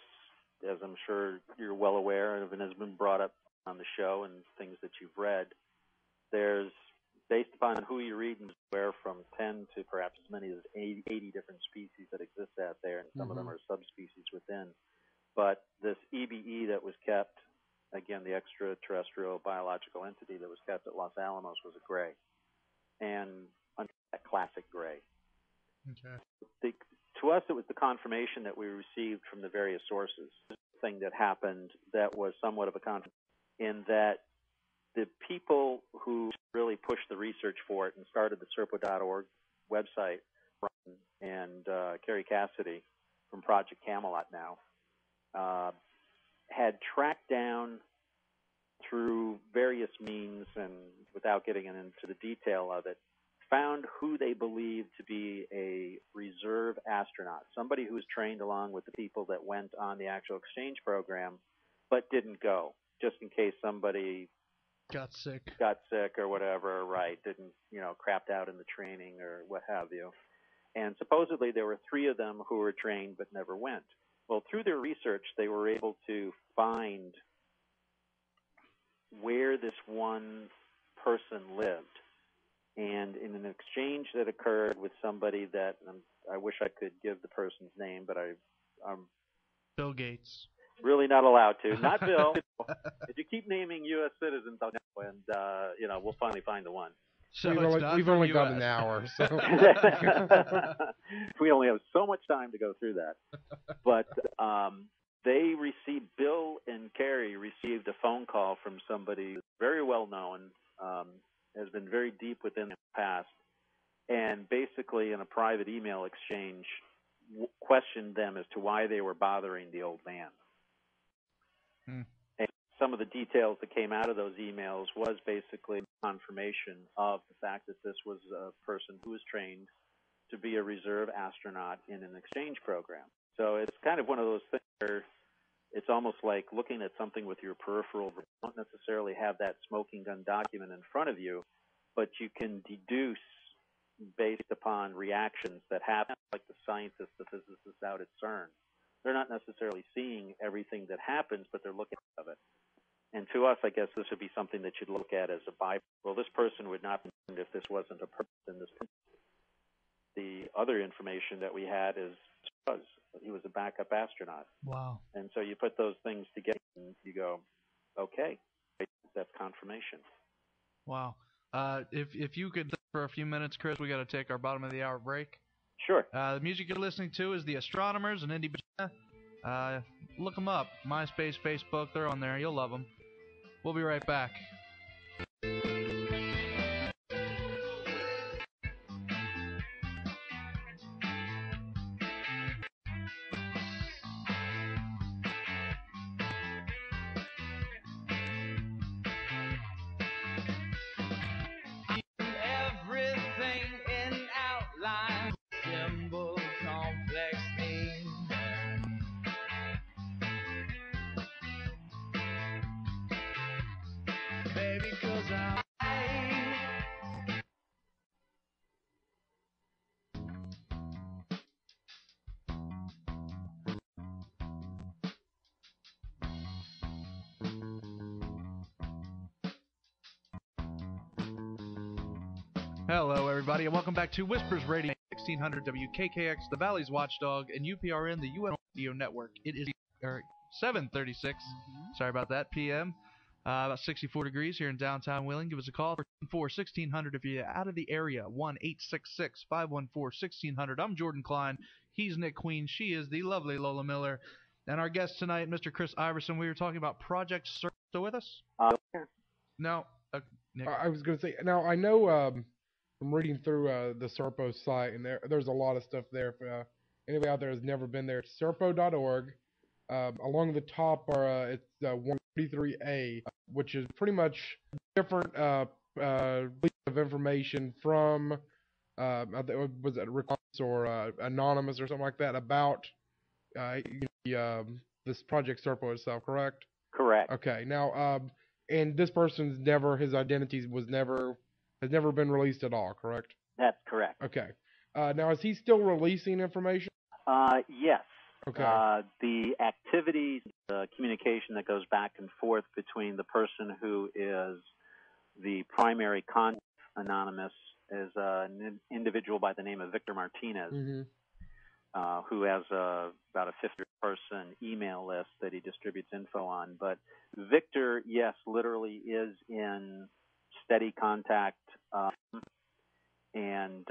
as I'm sure you're well aware of and has been brought up on the show and things that you've read, there's, based upon who you read and where, from 10 to perhaps as many as 80 different species that exist out there, and some of them are subspecies within. But this EBE that was kept, again, the extraterrestrial biological entity that was kept at Los Alamos, was a gray. And a classic gray. Okay. To us, it was the confirmation that we received from the various sources. The thing that happened that was somewhat of a confirmation in that the people who really pushed the research for it and started the Serpo.org website, and Carrie Cassidy from Project Camelot now, had tracked down through various means and without getting into the detail of it, found who they believed to be a reserve astronaut, somebody who was trained along with the people that went on the actual exchange program but didn't go, just in case somebody got sick or whatever, right, didn't, crapped out in the training or what have you. And supposedly there were 3 of them who were trained but never went. Well, through their research, they were able to find where this one person lived. And in an exchange that occurred with somebody that, I wish I could give the person's name, but I'm Bill Gates. Really not allowed to. Not Bill. If you keep naming U.S. citizens, I'll know, and we'll finally find the one. So we've only got an hour, so we only have so much time to go through that. But Bill and Carrie received a phone call from somebody very well known, has been very deep within the past, and basically in a private email exchange questioned them as to why they were bothering the old man. And some of the details that came out of those emails was basically confirmation of the fact that this was a person who was trained to be a reserve astronaut in an exchange program. So it's kind of one of those things where it's almost like looking at something with your peripheral. You don't necessarily have that smoking gun document in front of you, but you can deduce based upon reactions that happen, like the scientists, the physicists out at CERN. They're not necessarily seeing everything that happens, but they're looking at it. And to us, I guess this would be something that you'd look at as a byproduct. Well, this person would not be if this wasn't a person in this. The other information that we had was he was a backup astronaut. Wow. And so you put those things together and you go, okay, that's confirmation. Wow. If you could for a few minutes, Chris, we got to take our bottom of the hour break. Sure. The music you're listening to is The Astronomers and Indie. Look them up. MySpace, Facebook, they're on there. You'll love them. We'll be right back. Everything in outline, symbol, complex theme. Baby, 'cause I Hello, everybody, and welcome back to Whispers Radio, 1600 WKKX, the Valley's Watchdog, and UPRN, the UN Radio Network. It is 7:36. Sorry about that. PM. About 64 degrees here in downtown Wheeling. Give us a call for 1600 if you're out of the area. 1-866-514-1600. I'm Jordan Klein. He's Nick Queen. She is the lovely Lola Miller. And our guest tonight, Mr. Chris Iversen. We were talking about Project Search. Still with us? No. Nick. I was going to say, now I know from reading through the Serpo site, and there's a lot of stuff there. If anybody out there has never been there, it's serpo.org. Along the top are it's 133A, which is pretty much different leak of information from was it Reconnaissance or Anonymous or something like that about this Project Serpo itself, correct? Correct. Okay. Now, and this person's his identity has never been released at all, correct? That's correct. Okay. Now, is he still releasing information? Yes. Okay. The activities, the communication that goes back and forth between the person who is the primary contact anonymous is an individual by the name of Victor Martinez, who has about a 50-person email list that he distributes info on. But Victor, yes, literally is in steady contact, and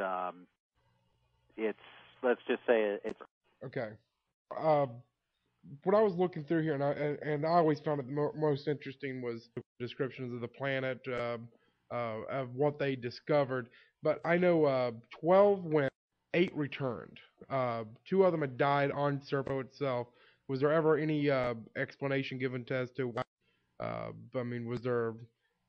it's, let's just say it's okay. What I was looking through here, and I always found it most interesting was descriptions of the planet, of what they discovered. But I know 12 went, 8 returned. 2 of them had died on Serpo itself. Was there ever any explanation given as to why? I mean, was there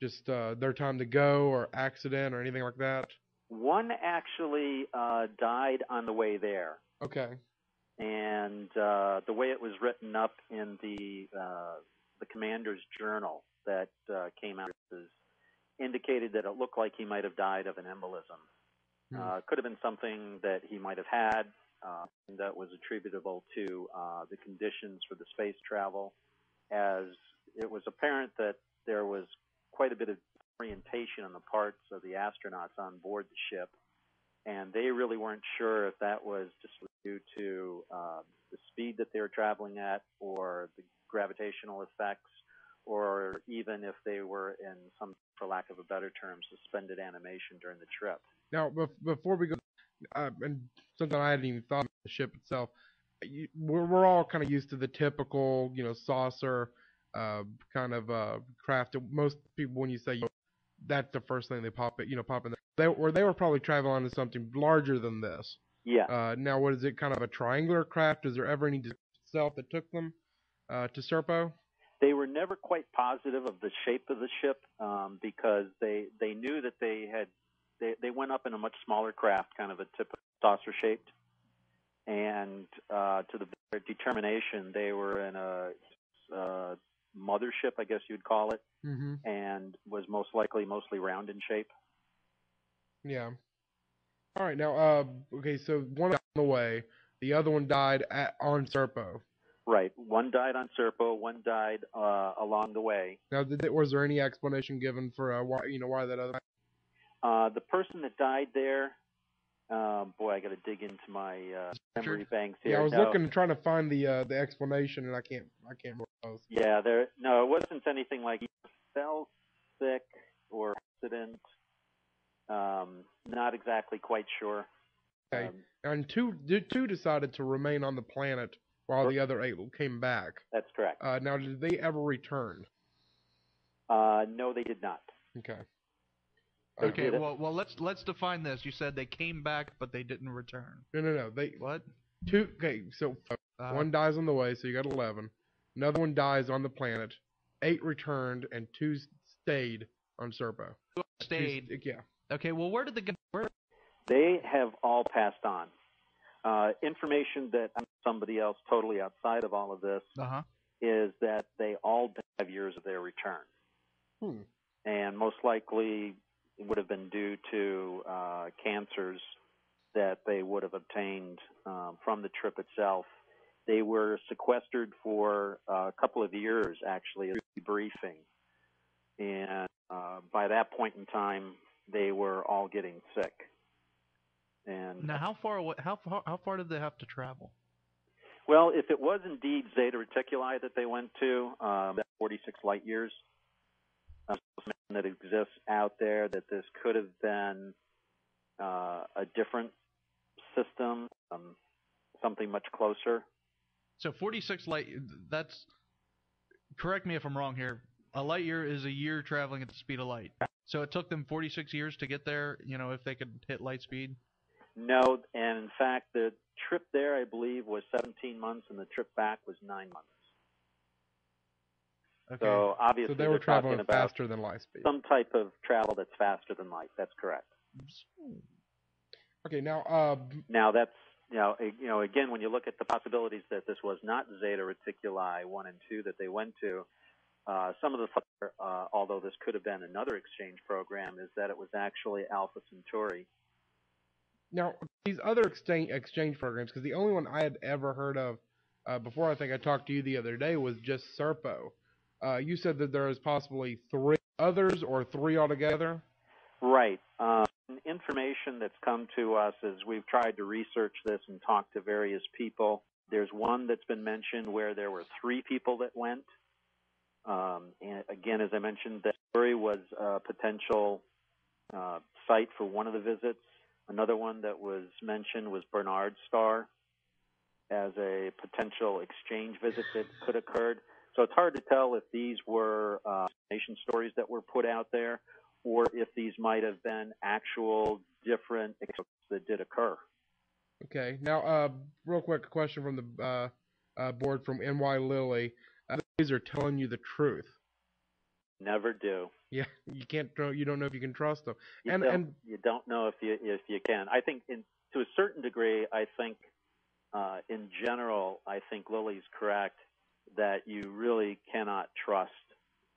just their time to go or accident or anything like that? One actually died on the way there. Okay. And the way it was written up in the commander's journal that came out indicated that it looked like he might have died of an embolism. Could have been something that he might have had that was attributable to the conditions for the space travel, as it was apparent that there was quite a bit of orientation on the parts of the astronauts on board the ship, and they really weren't sure if that was just due to the speed that they were traveling at, or the gravitational effects, or even if they were in some, for lack of a better term, suspended animation during the trip. Now, before we go, and something I hadn't even thought of the ship itself, we're all kind of used to the typical, saucer kind of craft. Most people, when you say that's the first thing they pop in. They were probably traveling on to something larger than this. Yeah. Now, what is it? Kind of a triangular craft? Is there ever any itself that took them to Serpo? They were never quite positive of the shape of the ship because they knew that they went up in a much smaller craft, kind of a typical saucer shaped, and to their determination, they were in a mothership, I guess you'd call it, and was most likely mostly round in shape. Yeah. All right. Now, okay. So one died on the way, the other one died on Serpo. Right. One died on Serpo. One died along the way. Now, was there any explanation given for why that other? The person that died there, boy, I got to dig into my memory banks here. Yeah, I was trying to find the explanation, and I can't remember those. Yeah, it wasn't anything like he fell sick or accident. Not exactly quite sure. Okay, and two decided to remain on the planet while the other 8 came back. That's correct. Now, did they ever return? No, they did not. Okay. Okay, well, let's define this. You said they came back, but they didn't return. No. They what? Okay, so one dies on the way, so you got 11. Another one dies on the planet. 8 returned, and 2 stayed on Serpo. Stayed. Yeah. Okay, well, where? They have all passed on. Information that somebody else totally outside of all of this is that they all died 5 years of their return. And most likely it would have been due to cancers that they would have obtained from the trip itself. They were sequestered for a couple of years, actually, as debriefing. And by that point in time, they were all getting sick. And now, how far did they have to travel? Well, if it was indeed Zeta Reticuli that they went to, that 46 light years that exists out there, that this could have been a different system, something much closer. So 46 light, that's, correct me if I'm wrong here, a light year is a year traveling at the speed of light. So it took them 46 years to get there, if they could hit light speed? No, and in fact, the trip there, I believe, was 17 months, and the trip back was 9 months. Okay. So obviously, they were traveling faster than light speed. Some type of travel that's faster than light. That's correct. Okay, now. Now that's again, when you look at the possibilities that this was not Zeta Reticuli 1 and 2 that they went to, some of the although this could have been another exchange program, is that it was actually Alpha Centauri. Now, these other exchange programs, because the only one I had ever heard of before, I think I talked to you the other day, was just Serpo. You said that there is possibly 3 others or 3 altogether? Right. Information that's come to us as we've tried to research this and talk to various people. There's one that's been mentioned where there were 3 people that went. And again, as I mentioned, that story was a potential site for one of the visits. Another one that was mentioned was Bernard's Star as a potential exchange visit that could have occurred. So it's hard to tell if these were nation stories that were put out there, or if these might have been actual different experiences that did occur. Okay. Now, real quick question from the board from NY Lily. These are telling you the truth. Never do. Yeah, you can't. You don't know if you can trust them. You don't know if you can. I think, to a certain degree, I think in general, I think Lily's correct that you really cannot trust.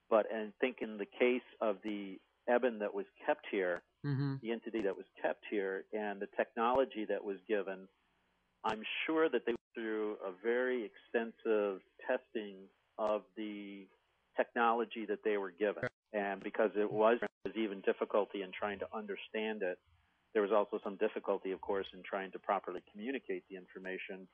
But I think in the case of the Eben that was kept here, the entity that was kept here, and the technology that was given, I'm sure that they went through a very extensive testing of the technology that they were given. And because there was even difficulty in trying to understand it, there was also some difficulty, of course, in trying to properly communicate the information,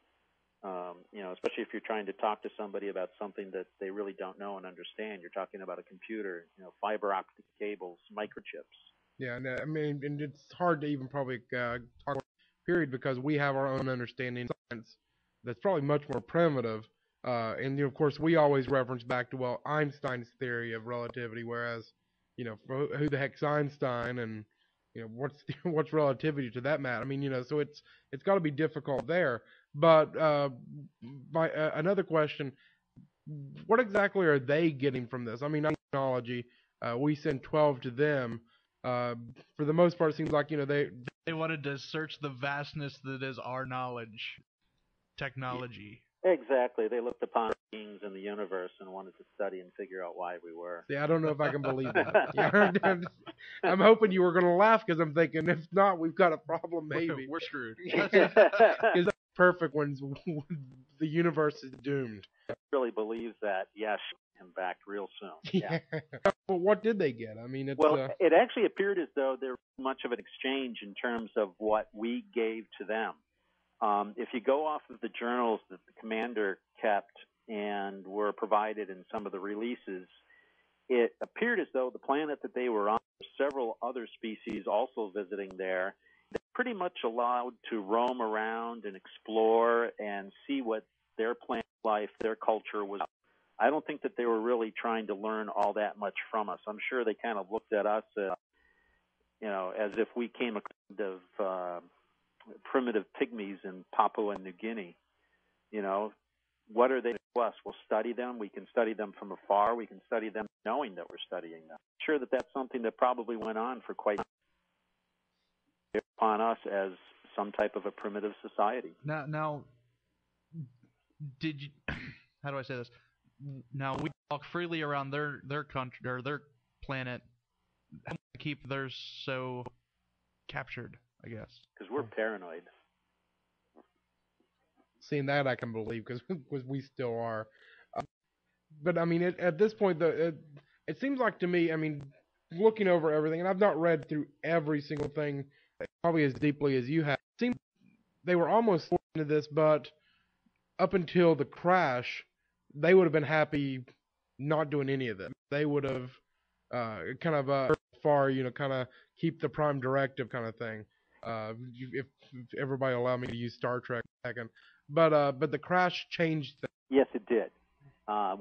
especially if you're trying to talk to somebody about something that they really don't know and understand. You're talking about a computer, fiber optic cables, microchips. Yeah, and and it's hard to even probably talk period because we have our own understanding of science that's probably much more primitive. And of course, we always reference back to Einstein's theory of relativity, whereas who the heck's Einstein, and what's what's relativity to that matter? I mean, so it's got to be difficult there. But another question: what exactly are they getting from this? I mean, technology. We send 12 to them. For the most part, it seems like they wanted to search the vastness that is our knowledge, technology. Exactly. They looked upon beings in the universe and wanted to study and figure out why we were. Yeah, I don't know if I can believe that. Yeah, I'm hoping you were going to laugh because I'm thinking if not, we've got a problem. Maybe we're screwed. Because that's perfect when the universe is doomed. I really believes that. Yes, him back real soon. Yeah. Well, what did they get? I mean, it actually appeared as though there was much of an exchange in terms of what we gave to them. If you go off of the journals that the commander kept and were provided in some of the releases, it appeared as though the planet that they were on, several other species also visiting there, they're pretty much allowed to roam around and explore and see what their plant life, their culture was. I don't think that they were really trying to learn all that much from us. I'm sure they kind of looked at us, as if we came a kind of primitive pygmies in Papua New Guinea. What are they to us? We'll study them. We can study them from afar. We can study them knowing that we're studying them. I'm sure that that's something that probably went on for quite some time upon us as some type of a primitive society. Now, did you? How do I say this? Now we walk freely around their country or their planet. How do we keep theirs so captured? I guess because we're paranoid. Seeing that I can believe because we still are. But I mean, at this point, it seems like to me, I mean, looking over everything, and I've not read through every single thing probably as deeply as you have. It seems they were almost into this, but up until the crash, they would have been happy not doing any of this. They would have kind of kind of keep the prime directive kind of thing. If everybody allow me to use Star Trek for a second, but the crash changed things. Yes, it did.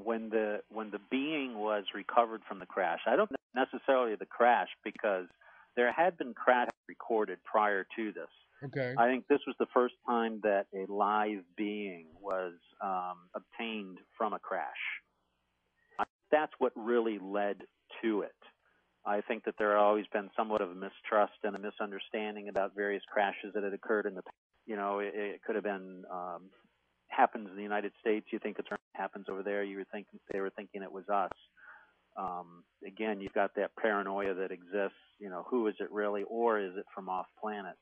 When the being was recovered from the crash, I don't necessarily the crash because there had been crashes recorded prior to this. Okay. I think this was the first time that a live being was obtained from a crash. That's what really led to it. I think that there had always been somewhat of a mistrust and a misunderstanding about various crashes that had occurred in the past. It could have been happens in the United States. You think it happens over there. They were thinking it was us. Again, you've got that paranoia that exists. Who is it really, or is it from off planet?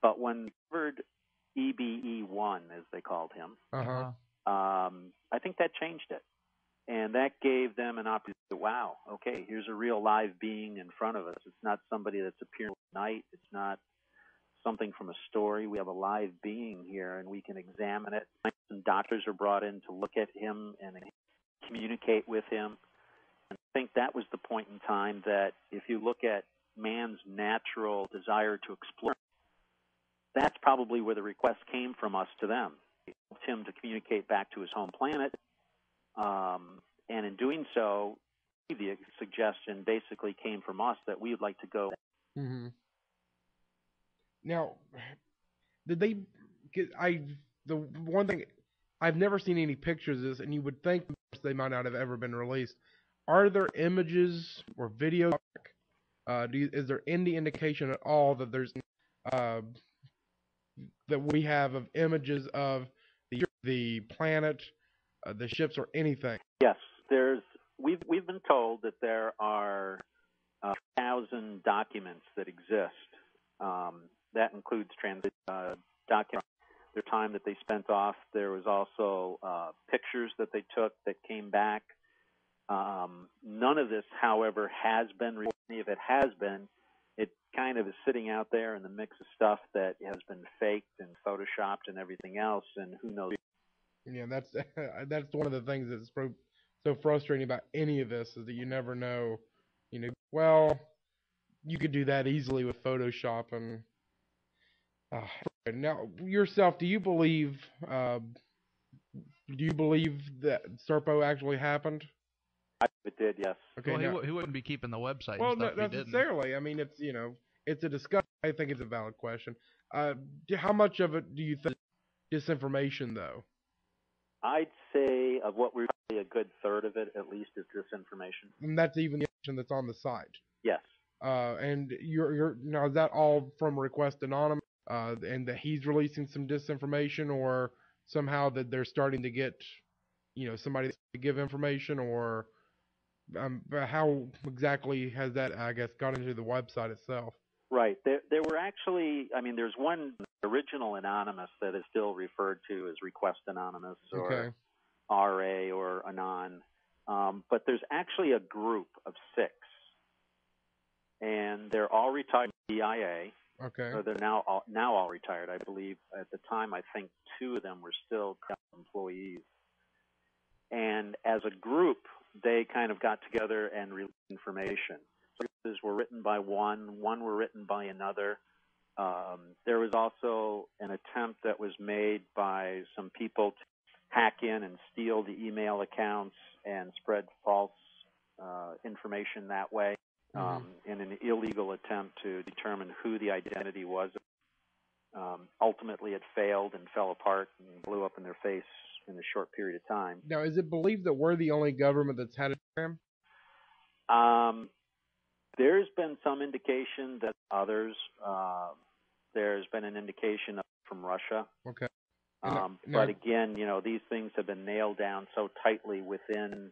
But when we covered EBE-1, as they called him, I think that changed it. And that gave them an opportunity. Wow, okay, here's a real live being in front of us. It's not somebody that's appearing at night. It's not something from a story. We have a live being here, and we can examine it. Some doctors are brought in to look at him and communicate with him. And I think that was the point in time that if you look at man's natural desire to explore, that's probably where the request came from us to them. It helped him to communicate back to his home planet. And in doing so, the suggestion basically came from us that we would like to go. Mm-hmm. Now, did they? The one thing I've never seen any pictures of this, and you would think they might not have ever been released. Are there images or videos? Is there any indication at all that there's that we have of images of the planet, the ships, or anything? Yes, we've been told that there are 1,000 documents that exist. That includes transit documents, their time that they spent off. There was also pictures that they took that came back. None of this, however, has been recorded. If it has been, it kind of is sitting out there in the mix of stuff that has been faked and photoshopped and everything else, and who knows. Yeah, that's one of the things that's so frustrating about any of this is that you never know. Well, you could do that easily with Photoshop, and Now, yourself, do you believe that Serpo actually happened? It did, yes. Okay, Well, now, he wouldn't be keeping the website and well, stuff not if he didn't. necessarily. I mean, it's it's a discussion. I think it's a valid question. How much of it do you think is disinformation, though? I'd say of what we're probably a good third of it at least is disinformation. And that's even the information that's on the site. Yes. And you're now is that all from Request Anonymous? And that he's releasing some disinformation, or somehow that they're starting to get, somebody to give information, or how exactly has that, I guess, got into the website itself? Right. There were actually, I mean, there's one original anonymous that is still referred to as Request Anonymous or Okay. RA or Anon. But there's actually a group of 6, and they're all retired from DIA. Okay. Or they're now all retired. I believe at the time, I think 2 of them were still employees. And as a group, they kind of got together and released information. Sources were written by one were written by another. There was also an attempt that was made by some people to hack in and steal the email accounts and spread false information that way. In an illegal attempt to determine who the identity was. Ultimately, it failed and fell apart and blew up in their face in a short period of time. Now, is it believed that we're the only government that's had a program? There's been some indication that others. There's been an indication from Russia. Okay. But again, these things have been nailed down so tightly within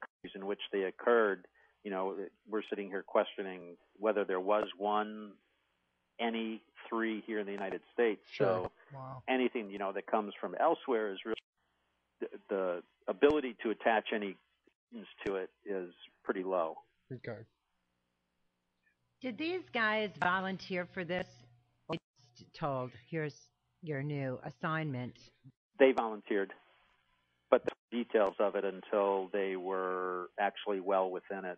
countries in which they occurred. We're sitting here questioning whether there was any 3 here in the United States. Sure. So Wow. anything, that comes from elsewhere is really, the ability to attach any to it is pretty low. Okay. Did these guys volunteer for this? Or just told, here's your new assignment? They volunteered, but the details of it until they were actually well within it.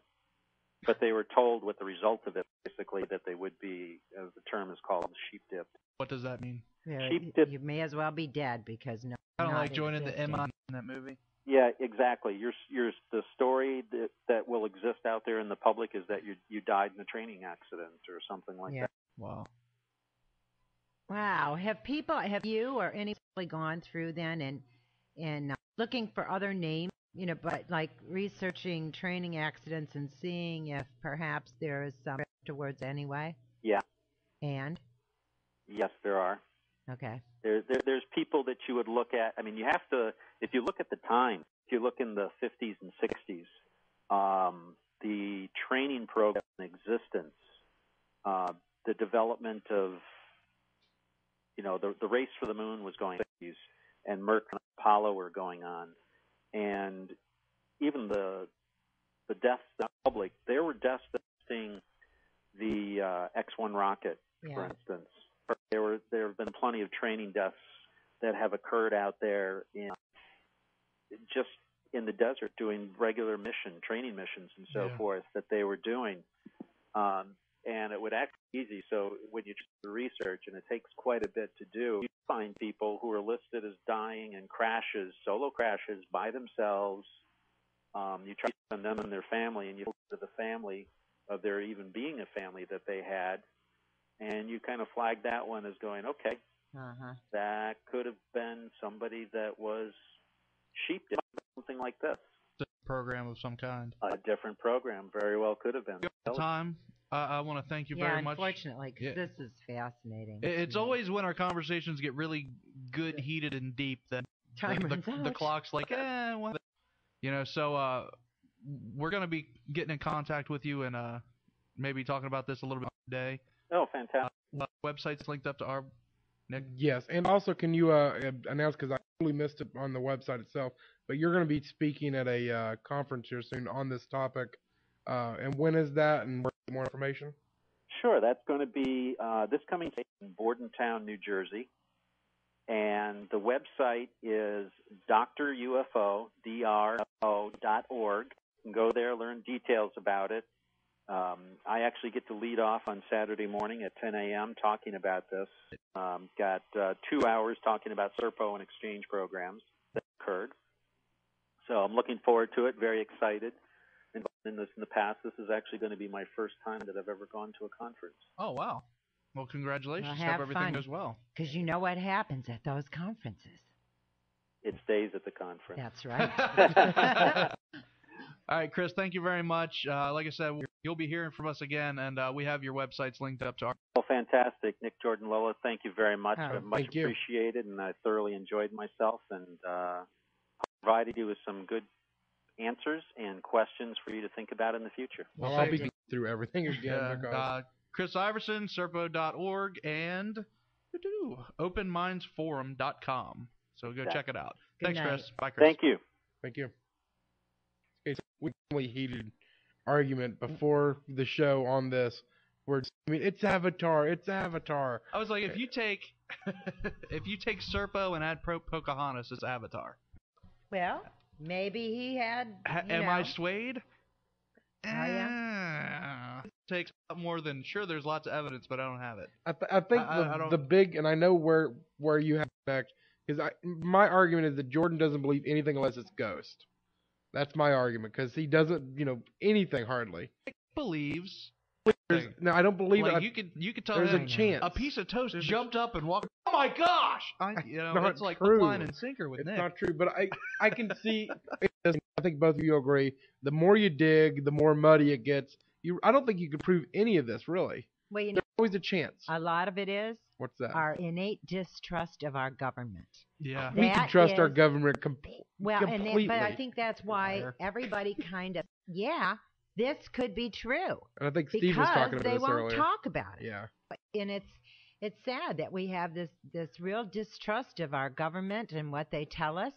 But they were told what the result of it, basically, that they would be, as the term is called, sheep dipped. What does that mean? You may as well be dead because no. Kind of like joining the MI in that movie. Yeah, exactly. The story that will exist out there in the public is that you died in a training accident or something like that. Wow. Wow. Have you or anybody gone through then and looking for other names, but like researching training accidents and seeing if perhaps there is some afterwards anyway? Yeah. And? Yes, there are. Okay. There's people that you would look at. I mean, you have to, if you look at the time, if you look in the 50s and 60s, the training program in existence, the development of, the race for the moon was going on, and Merck and Apollo were going on, and even the deaths in the public, there were deaths testing the X-1 rocket, for instance. There have been plenty of training deaths that have occurred out there just in the desert doing regular training missions and so forth that they were doing. And it would act easy. So when you do the research, and it takes quite a bit to do, you find people who are listed as dying in crashes, solo crashes by themselves. You try to find them and their family, and you look to the family of there even being a family that they had. And you kind of flag that one as going, okay, that could have been somebody that was sheep dipped, something like this. A program of some kind. A different program, very well could have been. Time. I want to thank you very much. Unfortunately, because this is fascinating. It's always when our conversations get really good, heated, and deep that the clock's like, well. So we're going to be getting in contact with you and maybe talking about this a little bit today. Oh, fantastic. Website's linked up to our Nick? Yes, and also can you announce, because I totally missed it on the website itself, but you're going to be speaking at a conference here soon on this topic, and when is that, and more information? Sure, that's going to be this coming in Bordentown, New Jersey, and the website is drufo.org. You can go there, learn details about it. I actually get to lead off on Saturday morning at 10 a.m. talking about this. Got 2 hours talking about Serpo and exchange programs that occurred. So I'm looking forward to it, very excited. In the past, this is actually going to be my first time that I've ever gone to a conference. Oh, wow. Well, congratulations. Well, have Hope everything fun. goes well. Because you know what happens at those conferences. It stays at the conference. That's right. All right, Chris, thank you very much. Like I said, you'll be hearing from us again, and we have your websites linked up to our... Well, fantastic. Nick, Jordan, Lola, thank you very much. Oh, Much thank you. appreciated, and I thoroughly enjoyed myself, and provided you with some good answers and questions for you to think about in the future. Well, I'll be through everything again because... Chris Iversen, Serpo.org, and openmindsforum.com. So go check it out. Good Thanks, night. Chris. Bye, Chris. Thank you. Thank you. Okay, so we really heated argument before the show on this. It's Avatar. It's Avatar. I was like, if you take Serpo and add Pocahontas, it's Avatar. Well, maybe he had. Am I swayed? Oh, yeah. Takes a lot more than sure. There's lots of evidence, but I don't have it. I think the big, and I know where you have back, because my argument is that Jordan doesn't believe anything unless it's ghost. That's my argument, because he doesn't, anything hardly. He believes. No, I don't believe like it. You could tell there's him a chance. a piece of toast jumped up and walked. Oh my gosh! It's like true. hook, line, and sinker with It's Nick. not true, but I can see. I think both of you agree. The more you dig, the more muddy it gets. I don't think you could prove any of this, really. Well, There's always a chance. a lot of it is What's that? our innate distrust of our government. Yeah. We can That trust our is- government completely. But I think that's why everybody kind of, this could be true. And I think Steve was talking Because about they this won't earlier. talk about it. Yeah. And it's sad that we have this real distrust of our government and what they tell us,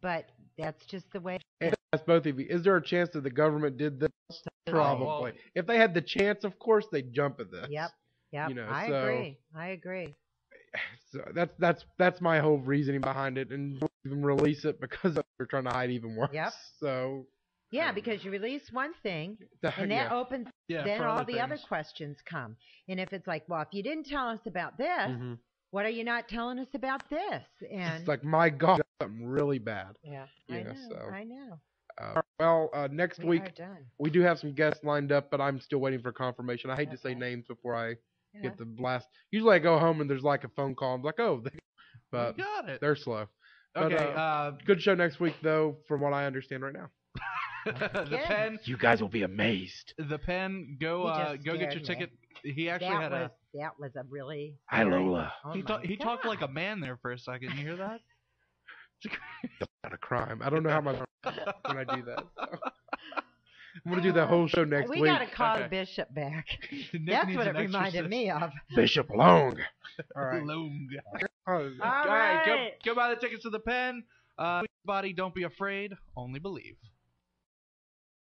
but that's just the way. And ask both of you, is there a chance that the government did this? Probably. well- If they had the chance, of course they'd jump at this. Yep. I agree. So that's my whole reasoning behind it, and even release it because they're trying to hide even worse. Yep. So Yeah, because you release one thing, and that opens. Then for all other the other things. questions come. And if it's like, well, if you didn't tell us about this, Mhm. what are you not telling us about this? And It's like, my God, something really bad. yeah, Yeah, I know. so. I know. Next We week are done. we do have some guests lined up, but I'm still waiting for confirmation. I hate to say Okay. names before I Yeah. get the blast. Usually I go home and there's like a phone call. I'm like, oh, but You got it. they're slow. But, Okay. good show next week, though, from what I understand right now. The Good. pen. You guys will be amazed. The pen. Go. He just Go get your scared me. ticket. He actually had that was a really. Hi, Lola. Oh He my talked like a God. man there for a second. You hear that? Not a crime. I don't know how much when I do that. So. I'm gonna do the whole show next We week. gotta call Okay. Bishop back. Nick That's needs what an it reminded exorcist. me of. Bishop Long. All right. Long. Oh, All All right. right. Go buy the tickets to the pen. Everybody, don't be afraid. Only believe.